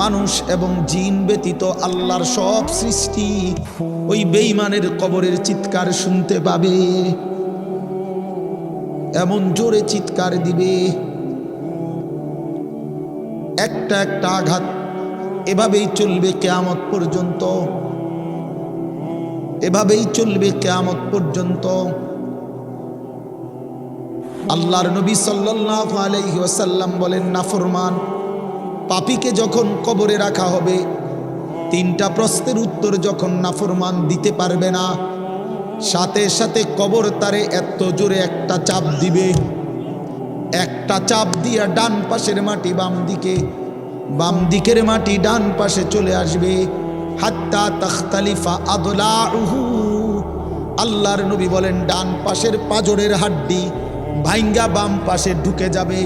মানুষ এবং জিন ব্যতীত আল্লাহর সব সৃষ্টি ওই বেঈমানের কবরের চিৎকার শুনতে পাবে, এমন জোরে চিৎকার দিবে। একটা একটা আঘাত এভাবেই চলবে কিয়ামত পর্যন্ত, এভাবেই চলবে কিয়ামত পর্যন্ত। আল্লাহর নবী সাল্লাল্লাহু আলাইহি ওয়াসাল্লাম বলেন নাফরমান পাপীকে যখন কবরে রাখা হবে, তিনটা প্রশ্নের উত্তর যখন নাফরমান দিতে পারবে না, সাথে সাথে কবর তারে এত জোরে একটা চাপ দিবে, একটা চাপ দিয়া ডান পাশের মাটি বাম দিকে, বাম দিকের মাটি ডান পাশে চলে আসবে। হাত্তা তাখতালিফা আদলাউহু, আল্লাহর নবী বলেন ডান পাশের পাজরের হাড্ডি ভাইঙ্গা বাম পাশে ঢুকে যাবে,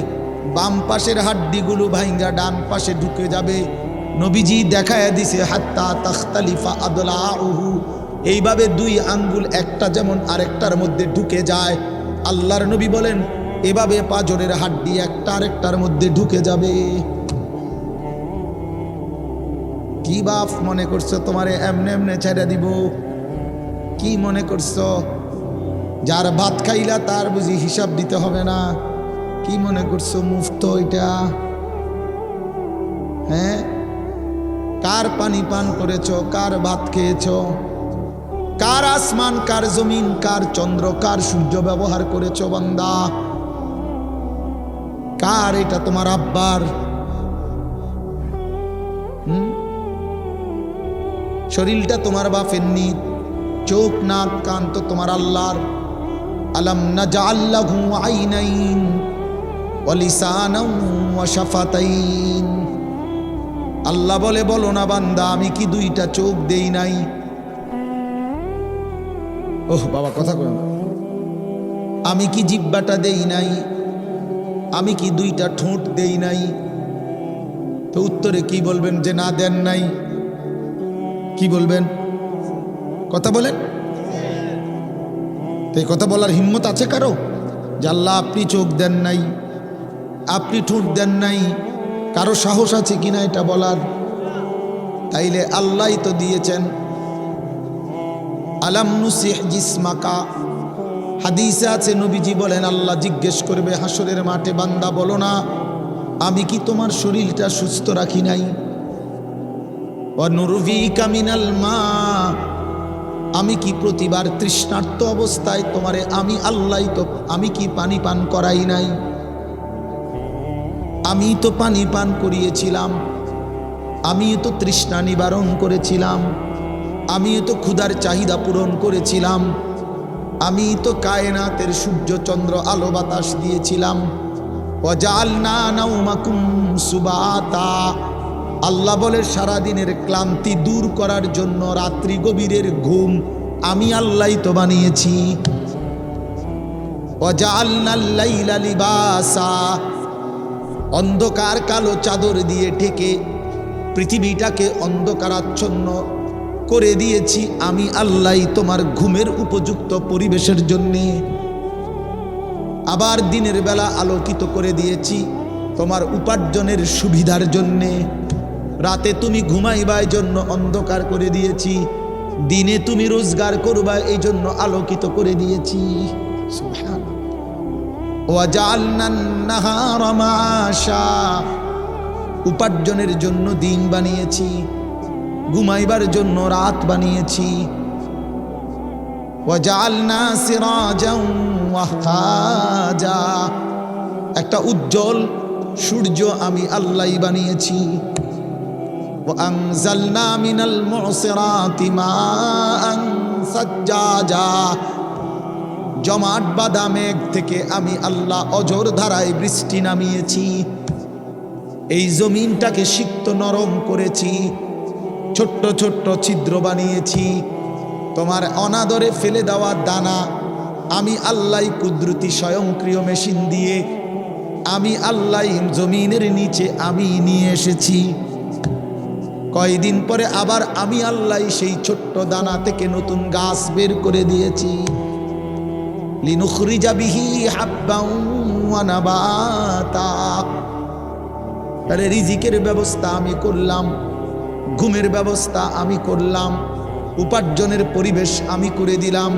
বাম পাশের হাড্ডিগুলো ভাইঙ্গা ডান পাশে ঢুকে যাবে। নবীজি দেখায় দিছে হাত্তা তাখতালিফা আদলাউহু, এইভাবে দুই আঙ্গুল একটা যেমন আরেকটার মধ্যে ঢুকে যায়, আল্লাহর নবী বলেন এভাবে পাজরের হাড্ডি একটা আরেকটার মধ্যে ঢুকে যাবে। কি বাপ মনে করছো তোমারে এমনে এমনে ছেড়ে দিব? কি মনে করছো যার ভাত খাইলা তার বুঝি হিসাব দিতে হবে না? কি মনে করছো মুফত এটা? হ্যাঁ, কার পানি পান করেছো, কার ভাত খেয়েছো, কার আসমান, কার জমিন, কার চন্দ্র, কার সূর্য ব্যবহার করেছো বান্দা? কার এটা? তোমার আব্বার? শরীরটা তোমার বাপের নি, চোখ নাক কান তো তোমার আল্লাহর। আলাম নাজআল লাহু আইনাইন ওয়া লিসানান ওয়া শাফাতাইন। আল্লাহ বলে বলো না বান্দা আমি কি দুইটা চোখ দেই নাই? ওহ বাবা কথা কই, আমি কি জিহ্বাটা দেই নাই? আমি কি দুইটা ঠোঁট দেই নাই? তো উত্তরে কি বলবেন যে না দেন নাই? কি বলবেন? কথা বলেন। তো এই কথা বলার হিম্মত আছে কারো যে আল্লাহ আপনি চোখ দেন নাই, আপনি ঠোঁট দেন নাই? কারো সাহস আছে কিনা এটা বলার? তাইলে আল্লাহই তো দিয়েছেন। আলাম নুসিহ জিসমাকা, হাদিসে আছে নবীজি বলেন আল্লাহ জিজ্ঞেস করবে হাসরের মাঠে, বান্দা বলো না আমি কি তোমার শরীরটা সুস্থ রাখি নাই? ওয়ানুরভিকা মিনাল মা, আমি কি প্রতিবার তৃষ্ণার্ত অবস্থায় তোমারে আমি আল্লাহ তো আমি কি পানি পান করাই নাই? আমি তো পানি পান করিয়েছিলাম, আমি তো তৃষ্ণা নিবারণ করেছিলাম, আমি তো ক্ষুধার চাহিদা পূরণ করেছিলাম, আমি তো কায়নাতের সূর্য চন্দ্র আলো বাতাস দিয়েছিলাম। ওয়াজআলনা নাওমাকুম সুবাতা, আল্লাহ বলে সারাদিনের ক্লান্তি দূর করার জন্য রাত্রি গভীরের ঘুম আমি আল্লাহই তো বানিয়েছি। ওয়াজআলনাল লাইলা লিবাসা, অন্ধকার কালো চাদর দিয়ে ঢেকে পৃথিবীটাকে অন্ধকারাচ্ছন্ন করে দিয়েছি আমি আল্লাহই তোমার ঘুমের উপযুক্ত পরিবেশের জন্যে। আবার দিনের বেলা আলোকিত করে দিয়েছি তোমার উপার্জনের সুবিধার জন্যে। রাতে তুমি ঘুমাইবার জন্য অন্ধকার করে দিয়েছি, দিনে তুমি রোজগার করবা এই জন্য আলোকিত করে দিয়েছি। সুবহানাল্লাহ। ওয়াজআলনান নাহারা মাআশা, উপার্জনের জন্য দিন বানিয়েছি, ঘুমাইবার জন্য রাত বানিয়েছি। ওয়াজআলনা সিরাজান ওয়াহাজা, একটা উজ্জ্বল সূর্য আমি আল্লাহই বানিয়েছি। وأنزلنا من المعصرات ماء ثجاجا জমাট বাঁধা মেঘ থেকে আমি আল্লাহ অঝোর ধারায় বৃষ্টি নামিয়েছি। এই জমিনটাকে সিক্ত নরম করেছি, ছোট্ট ছোট্ট ছিদ্র বানিয়েছি। তোমার অনাদরে ফেলে দেওয়া দানা আমি আল্লাহ কুদরতি স্বয়ংক্রিয় মেশিন দিয়ে আমি আল্লাহ জমিনের নিচে আমি নিয়ে এসেছি। কয়দিন পরে আবার আমি আল্লাহ সেই ছোট্ট দানা থেকে নতুন গাছ বের করে দিয়েছি। লিনুখরিজা বিহি হাব্বান ওয়া নাবাতা। তাহলে রিজিকের ব্যবস্থা আমি করলাম, ঘুমের ব্যবস্থা আমি করলাম, উপার্জনের পরিবেশ আমি করে দিলাম,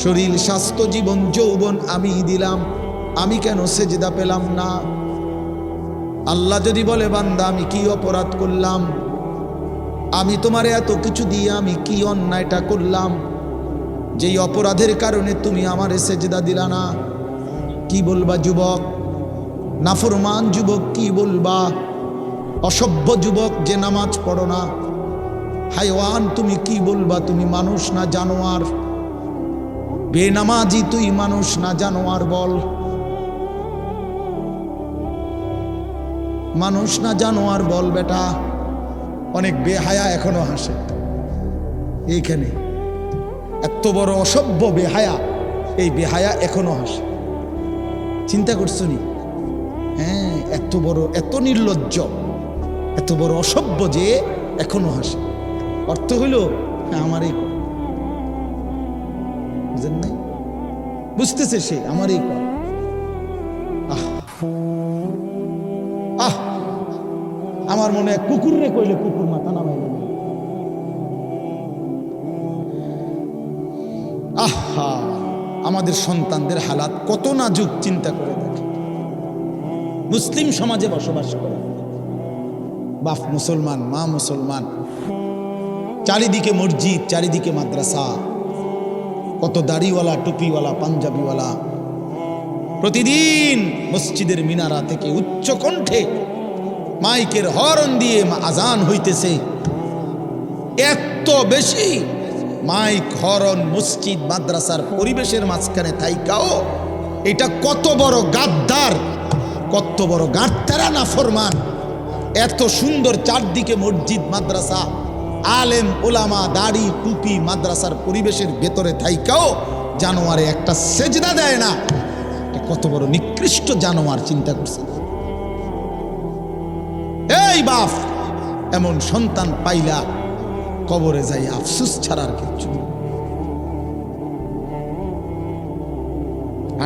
শরীর স্বাস্থ্য জীবন যৌবন আমি দিলাম। আমি কেন সেজদা পেলাম না? আল্লাহ যদি বলে বান্দা আমি কি অপরাধ করলাম, আমি তোমার এত কিছু দিয়ে আমি কি অন্যায়টা করলাম যেই অপরাধের কারণে তুমি আমারে সেজদা দিলা না? কি বলবা যুবক? নাফরমান যুবক কি বলবা? অসভ্য যুবক যে নামাজ পড়ো না, হায়ওয়ান তুমি কি বলবা? তুমি মানুষ না জানোয়ার? বেনামাজি তুই মানুষ না জানোয়ার? বল, মানুষ না জানোয়ার বল বেটা। অনেক বেহায়া এখনো হাসে এইখানে, এত বড় অসভ্য বেহায়া, এই বেহায়া এখনো হাসে। চিন্তা করছো নি? হ্যাঁ, এত বড়, এত নির্লজ্জ, এত বড় অসভ্য যে এখনো হাসে। অর্থ হইল আমারই, বুঝেন নাই? বুঝতেছে সে আমারই কর। আমার মনে হয় কুকুরে কইলে কুকুর মাথা নামাই দেবে। আহা, আমাদের সন্তানদের হালাত কত নাজুক, চিন্তা করে দেখে। মুসলিম সমাজে বসবাস করে, বাপ মুসলমান, মা মুসলমান, চারিদিকে মসজিদ, চারিদিকে মাদ্রাসা, কত দাড়িওয়ালা, টুপিওয়ালা, পাঞ্জাবিওয়ালা। প্রতিদিন মসজিদের মিনারা থেকে উচ্চ কণ্ঠে মাইকের হর্ন দিয়ে আজান হইতেছে। এত বেশি মাইক, হর্ন, মসজিদ, মাদ্রাসার পরিবেশের মাঝখানে থাইকাও এটা কত বড় গাদ্দার, কত বড় গাদ্দারা নাফরমান। এত সুন্দর চারদিকে মসজিদ, মাদ্রাসা, আলেম ওলামা, দাড়ি, টুপি, মাদ্রাসার পরিবেশের ভেতরে থাইকাও জানোয়ারে একটা সেজদা দেয় না। কত বড় নিকৃষ্ট জানোয়ার, চিন্তা করছে। এই বাপ, এমন সন্তান পাইলা কবরে যাই আফসোস ছাড়ার কিছু।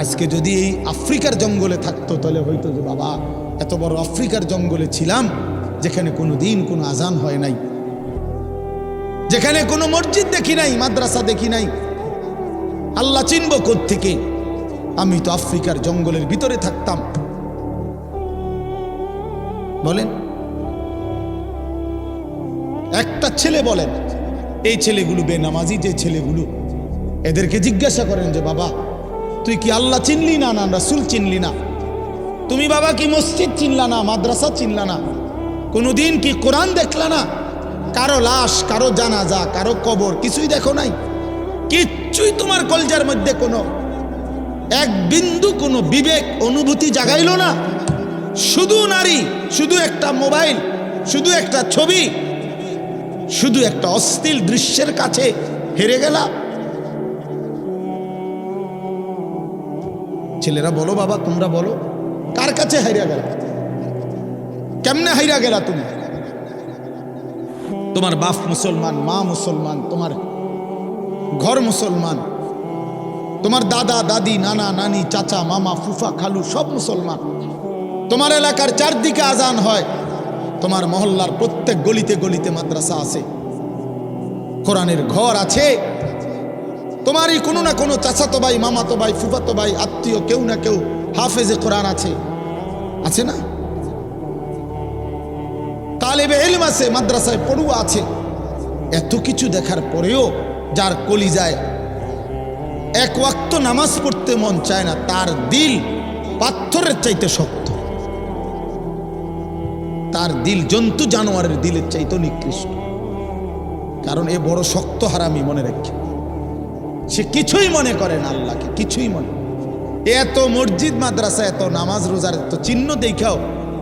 আজকে যদি এই আফ্রিকার জঙ্গলে থাকতো তাহলে হয়তো যে বাবা এত বড় আফ্রিকার জঙ্গলে ছিলাম যেখানে কোনো দিন কোনো আজান হয় নাই, যেখানে কোনো মসজিদ দেখি নাই, মাদ্রাসা দেখি নাই, আল্লাহ চিনব কোত্থেকে? আমি তো আফ্রিকার জঙ্গলের ভিতরে থাকতাম। বলেন, একটা ছেলে বলেন, এই ছেলেগুলো বেনামাজি যে ছেলেগুলো, এদেরকে জিজ্ঞাসা করেন যে বাবা তুই কি আল্লাহ চিনলি না, না রাসূল চিনলি না? তুমি বাবা কি মসজিদ চিনলা না, মাদ্রাসা চিনলা না? কোনোদিন কি কোরআন দেখলা না? কারো লাশ, কারো জানাজা, কারো কবর কিছুই দেখো নাই? কিচ্ছুই তোমার কলজার মধ্যে কোনো এক বিন্দু কোনো বিবেক অনুভূতি জাগাইল না? শুধু নারী, শুধু একটা মোবাইল, শুধু একটা ছবি, শুধু একটা অশ্লীল দৃশ্যের কাছে হেরে গেলা। ছেলেরা বলো বাবা, তোমরা বলো, কার কাছে হাইরা গেলা? কেমনে হাইরা গেলা তুমি? তোমার বাপ মুসলমান, মা মুসলমান, তোমার ঘর মুসলমান, তোমার দাদা দাদি, নানা নানি, চাচা মামা, ফুফা খালু সব মুসলমান। তোমার এলাকার চারদিকে আজান হয়, তোমার মহল্লার প্রত্যেক গলিতে গলিতে মাদ্রাসা আছে, কোরআনের ঘর আছে। তোমারই কোনো না কোনো চাচাতো ভাই, মামাতো ভাই, ফুফাতো ভাই, আত্মীয় কেউ না কেউ হাফেজে কোরআন আছে, আছে না? তালেবে ইলম আছে, মাদ্রাসায় পড়ুয়া আছে। এত কিছু দেখার পরেও যার কলিজায় এক ওয়াক্ত নামাজ পড়তে মন চায় না, তার দিল পাথরের চাইতে শক্ত। তার দিল জন্তু জানোয়ারের দিলের চাইতো নিকৃষ্ট। কারণ এ বড় শক্ত হারামি, মনে রাখে। সে কিছুই মনে করে না আল্লাহকে, কিছুই মনে। এত মসজিদ মাদ্রাসা, এত নামাজ রোজার এত চিহ্ন দেখাও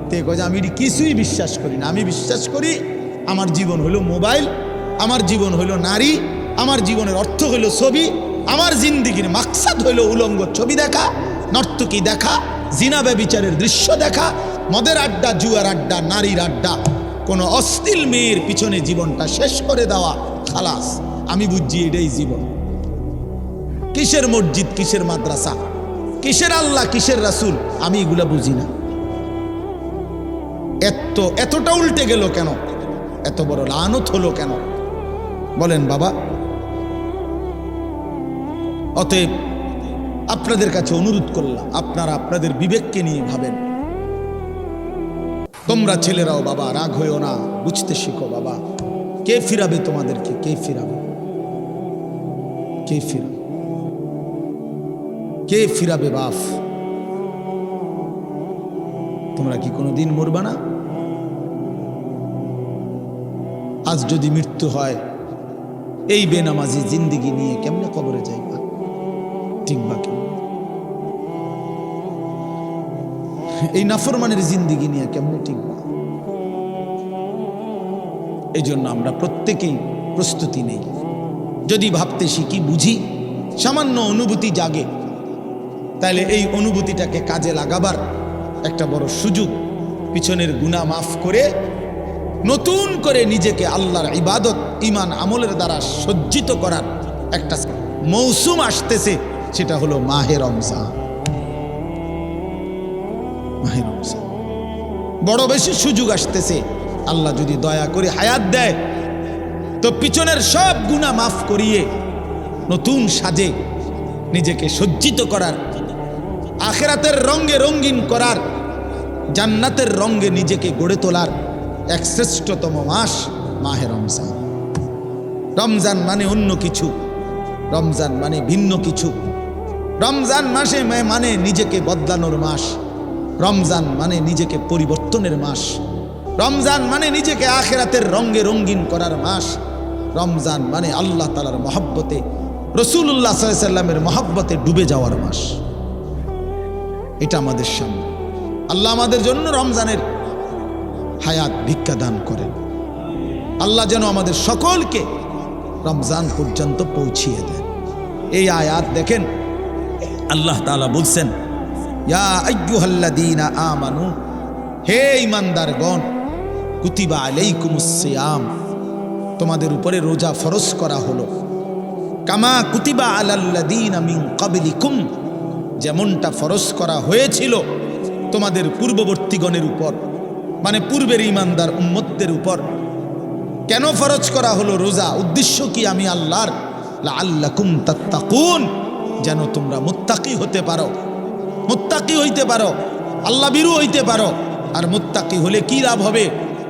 তে কয় যে আমি কিছুই বিশ্বাস করি না। আমি বিশ্বাস করি আমার জীবন হলো মোবাইল, আমার জীবন হলো নারী, আমার জীবনের অর্থ হলো ছবি, আমার জিন্দিগির মাকসাদ হলো উলঙ্গ ছবি দেখা, নর্তকী দেখা, জিনা ব্যভিচারের দৃশ্য দেখা, মদের আড্ডা, জুয়ার আড্ডা, নারীর আড্ডা, কোনো অশ্লীল মেয়ের পিছনে জীবনটা শেষ করে দেওয়া। খালাস, আমি বুঝছি এটাই জীবন। কিসের মসজিদ, কিসের মাদ্রাসা, কিসের আল্লাহ, কিসের রাসূল, আমি এগুলা বুঝি না। এতটা উল্টে গেল কেন? এত বড় লানত হলো কেন বলেন বাবা? অতএব আপনাদের কাছে অনুরোধ করলাম, আপনারা আপনাদের বিবেককে নিয়ে ভাবেন। তোমরা ছেলেরাও বাবা রাগ হইও না, বুঝতে শিখো বাবা। কে ফিরাবে তোমাদেরকে? কে ফিরাবে? কে ফিরাবে? কে ফিরাবে বাপ? তোমরা কি কোনোদিন মরবা না? আজ যদি মৃত্যু হয়, এই বেনামাজি জিন্দিগি নিয়ে কেমনে কবরে যাইবা? ঠিকবা কেমন? এই নাফরমানের জিন্দিগি নিয়ে কেমনে ঠিকবা? এই জন্য আমরা প্রত্যেকেই প্রস্তুতি নেই। যদি ভাবতে শিখি, বুঝি, সামান্য অনুভূতি জাগে, তাহলে এই অনুভূতিটাকে কাজে লাগাবার একটা বড় সুযোগ, পিছনের গুনাহ মাফ করে নতুন করে নিজেকে আল্লাহর ইবাদত, ঈমান, আমলের দ্বারা সজ্জিত করার একটা মৌসুম আসতেছে। সেটা হলো মাহে রমজান। মাহে রমজান বড় বেশি সুযোগ আসতেছে। আল্লাহ যদি দয়া করে হায়াত দেয়, তো পিছনের সব গুনাহ মাফ করিয়ে নতুন সাজে নিজেকে সজ্জিত করার, আখিরাতের রঙে রঙিন করার, জান্নাতের রঙে নিজেকে গড়ে তোলার এক শ্রেষ্ঠতম মাস মাহে রমজান। রমজান মানে অন্য কিছু, রমজান মানে ভিন্ন কিছু। রমজান মাসে মানে নিজেকে বদলানোর মাস, রমজান মানে নিজেকে পরিবর্তনের মাস, রমজান মানে নিজেকে আখিরাতের রঙে রঙিন করার মাস, রমজান মানে আল্লাহ তাআলার মহব্বতে, রাসূলুল্লাহ সাল্লাল্লাহু আলাইহি ওয়াসাল্লামের মহব্বতে ডুবে যাওয়ার মাস। এটা আমাদের সামনে। আল্লাহ আমাদের জন্য রমজানের হায়াত ভিক্ষা দান করেন। আল্লাহ যেন আমাদের সকলকে রমজান পর্যন্ত পৌঁছিয়ে দেন। এই আয়াত দেখেন, আল্লাহ তাআলা বলছেন, ইয়া আইয়ুহাল্লাযীনা আমানু, হে ঈমানদারগণ, কুতিবা আলাইকুমুস সিয়াম, তোমাদের উপরে রোজা ফরজ করা হলো, কামা কুতিবা আলাল্লাযীনা মিন ক্বাবলিকুম, যেমনটা ফরজ করা হয়েছিল তোমাদের পূর্ববর্তীগণের উপর, মানে পূর্বের ঈমানদার উম্মতদের উপর। কেন ফরজ করা হলো রোজা? উদ্দেশ্য কি? আমি আল্লাহর, লাআল্লাকুম তাত্তাকুন, যেন তোমরা মুত্তাকি হতে পারো, মুত্তাকি হইতে পারো, আল্লাহ বিরু হইতে পারো। আর মুত্তাকি হলে কি লাভ হবে?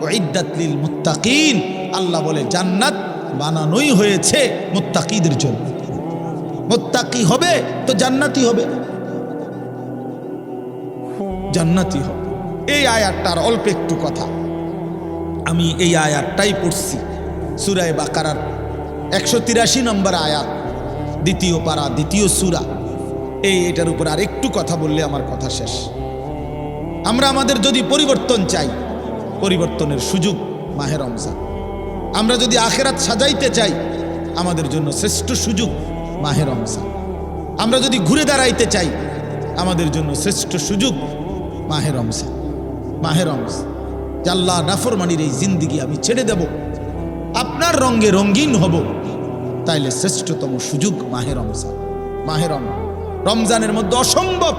উইদ্দাত লিল মুত্তাকিন, আল্লাহ বলে জান্নাত বানানোই হয়েছে মুত্তাকিদের জন্য। মুত্তাকি হবে তো জান্নাতি হবে, জান্নাতি হবে। এই আয়াতটার অল্প একটু কথা, আমি এই আয়াতটাই পড়ছি, সূরা বাকারার 183 নম্বর আয়াত, দ্বিতীয় পারা, দ্বিতীয় সূরা। এটার উপর আর একটু কথা বললে আমার কথা শেষ। আমরা আমাদের যদি পরিবর্তন চাই, পরিবর্তনের সুযোগ মাহে রমজান। আমরা যদি আখিরাত সাজাইতে চাই, আমাদের জন্য শ্রেষ্ঠ সুযোগ মাহে রমজান। আমরা যদি ঘুরে দাঁড়াইতে চাই, আমাদের জন্য শ্রেষ্ঠ সুযোগ মাহে রমজান। মাহে রমজান, আল্লাহ নাফরমানির এই জিন্দিগি আমি ছেড়ে দেব, আপনার রঙে রঙিন হব, তাইলে শ্রেষ্ঠতম সুযোগ মাহে রমজান। মাহে রমজানের মধ্যে অসম্ভব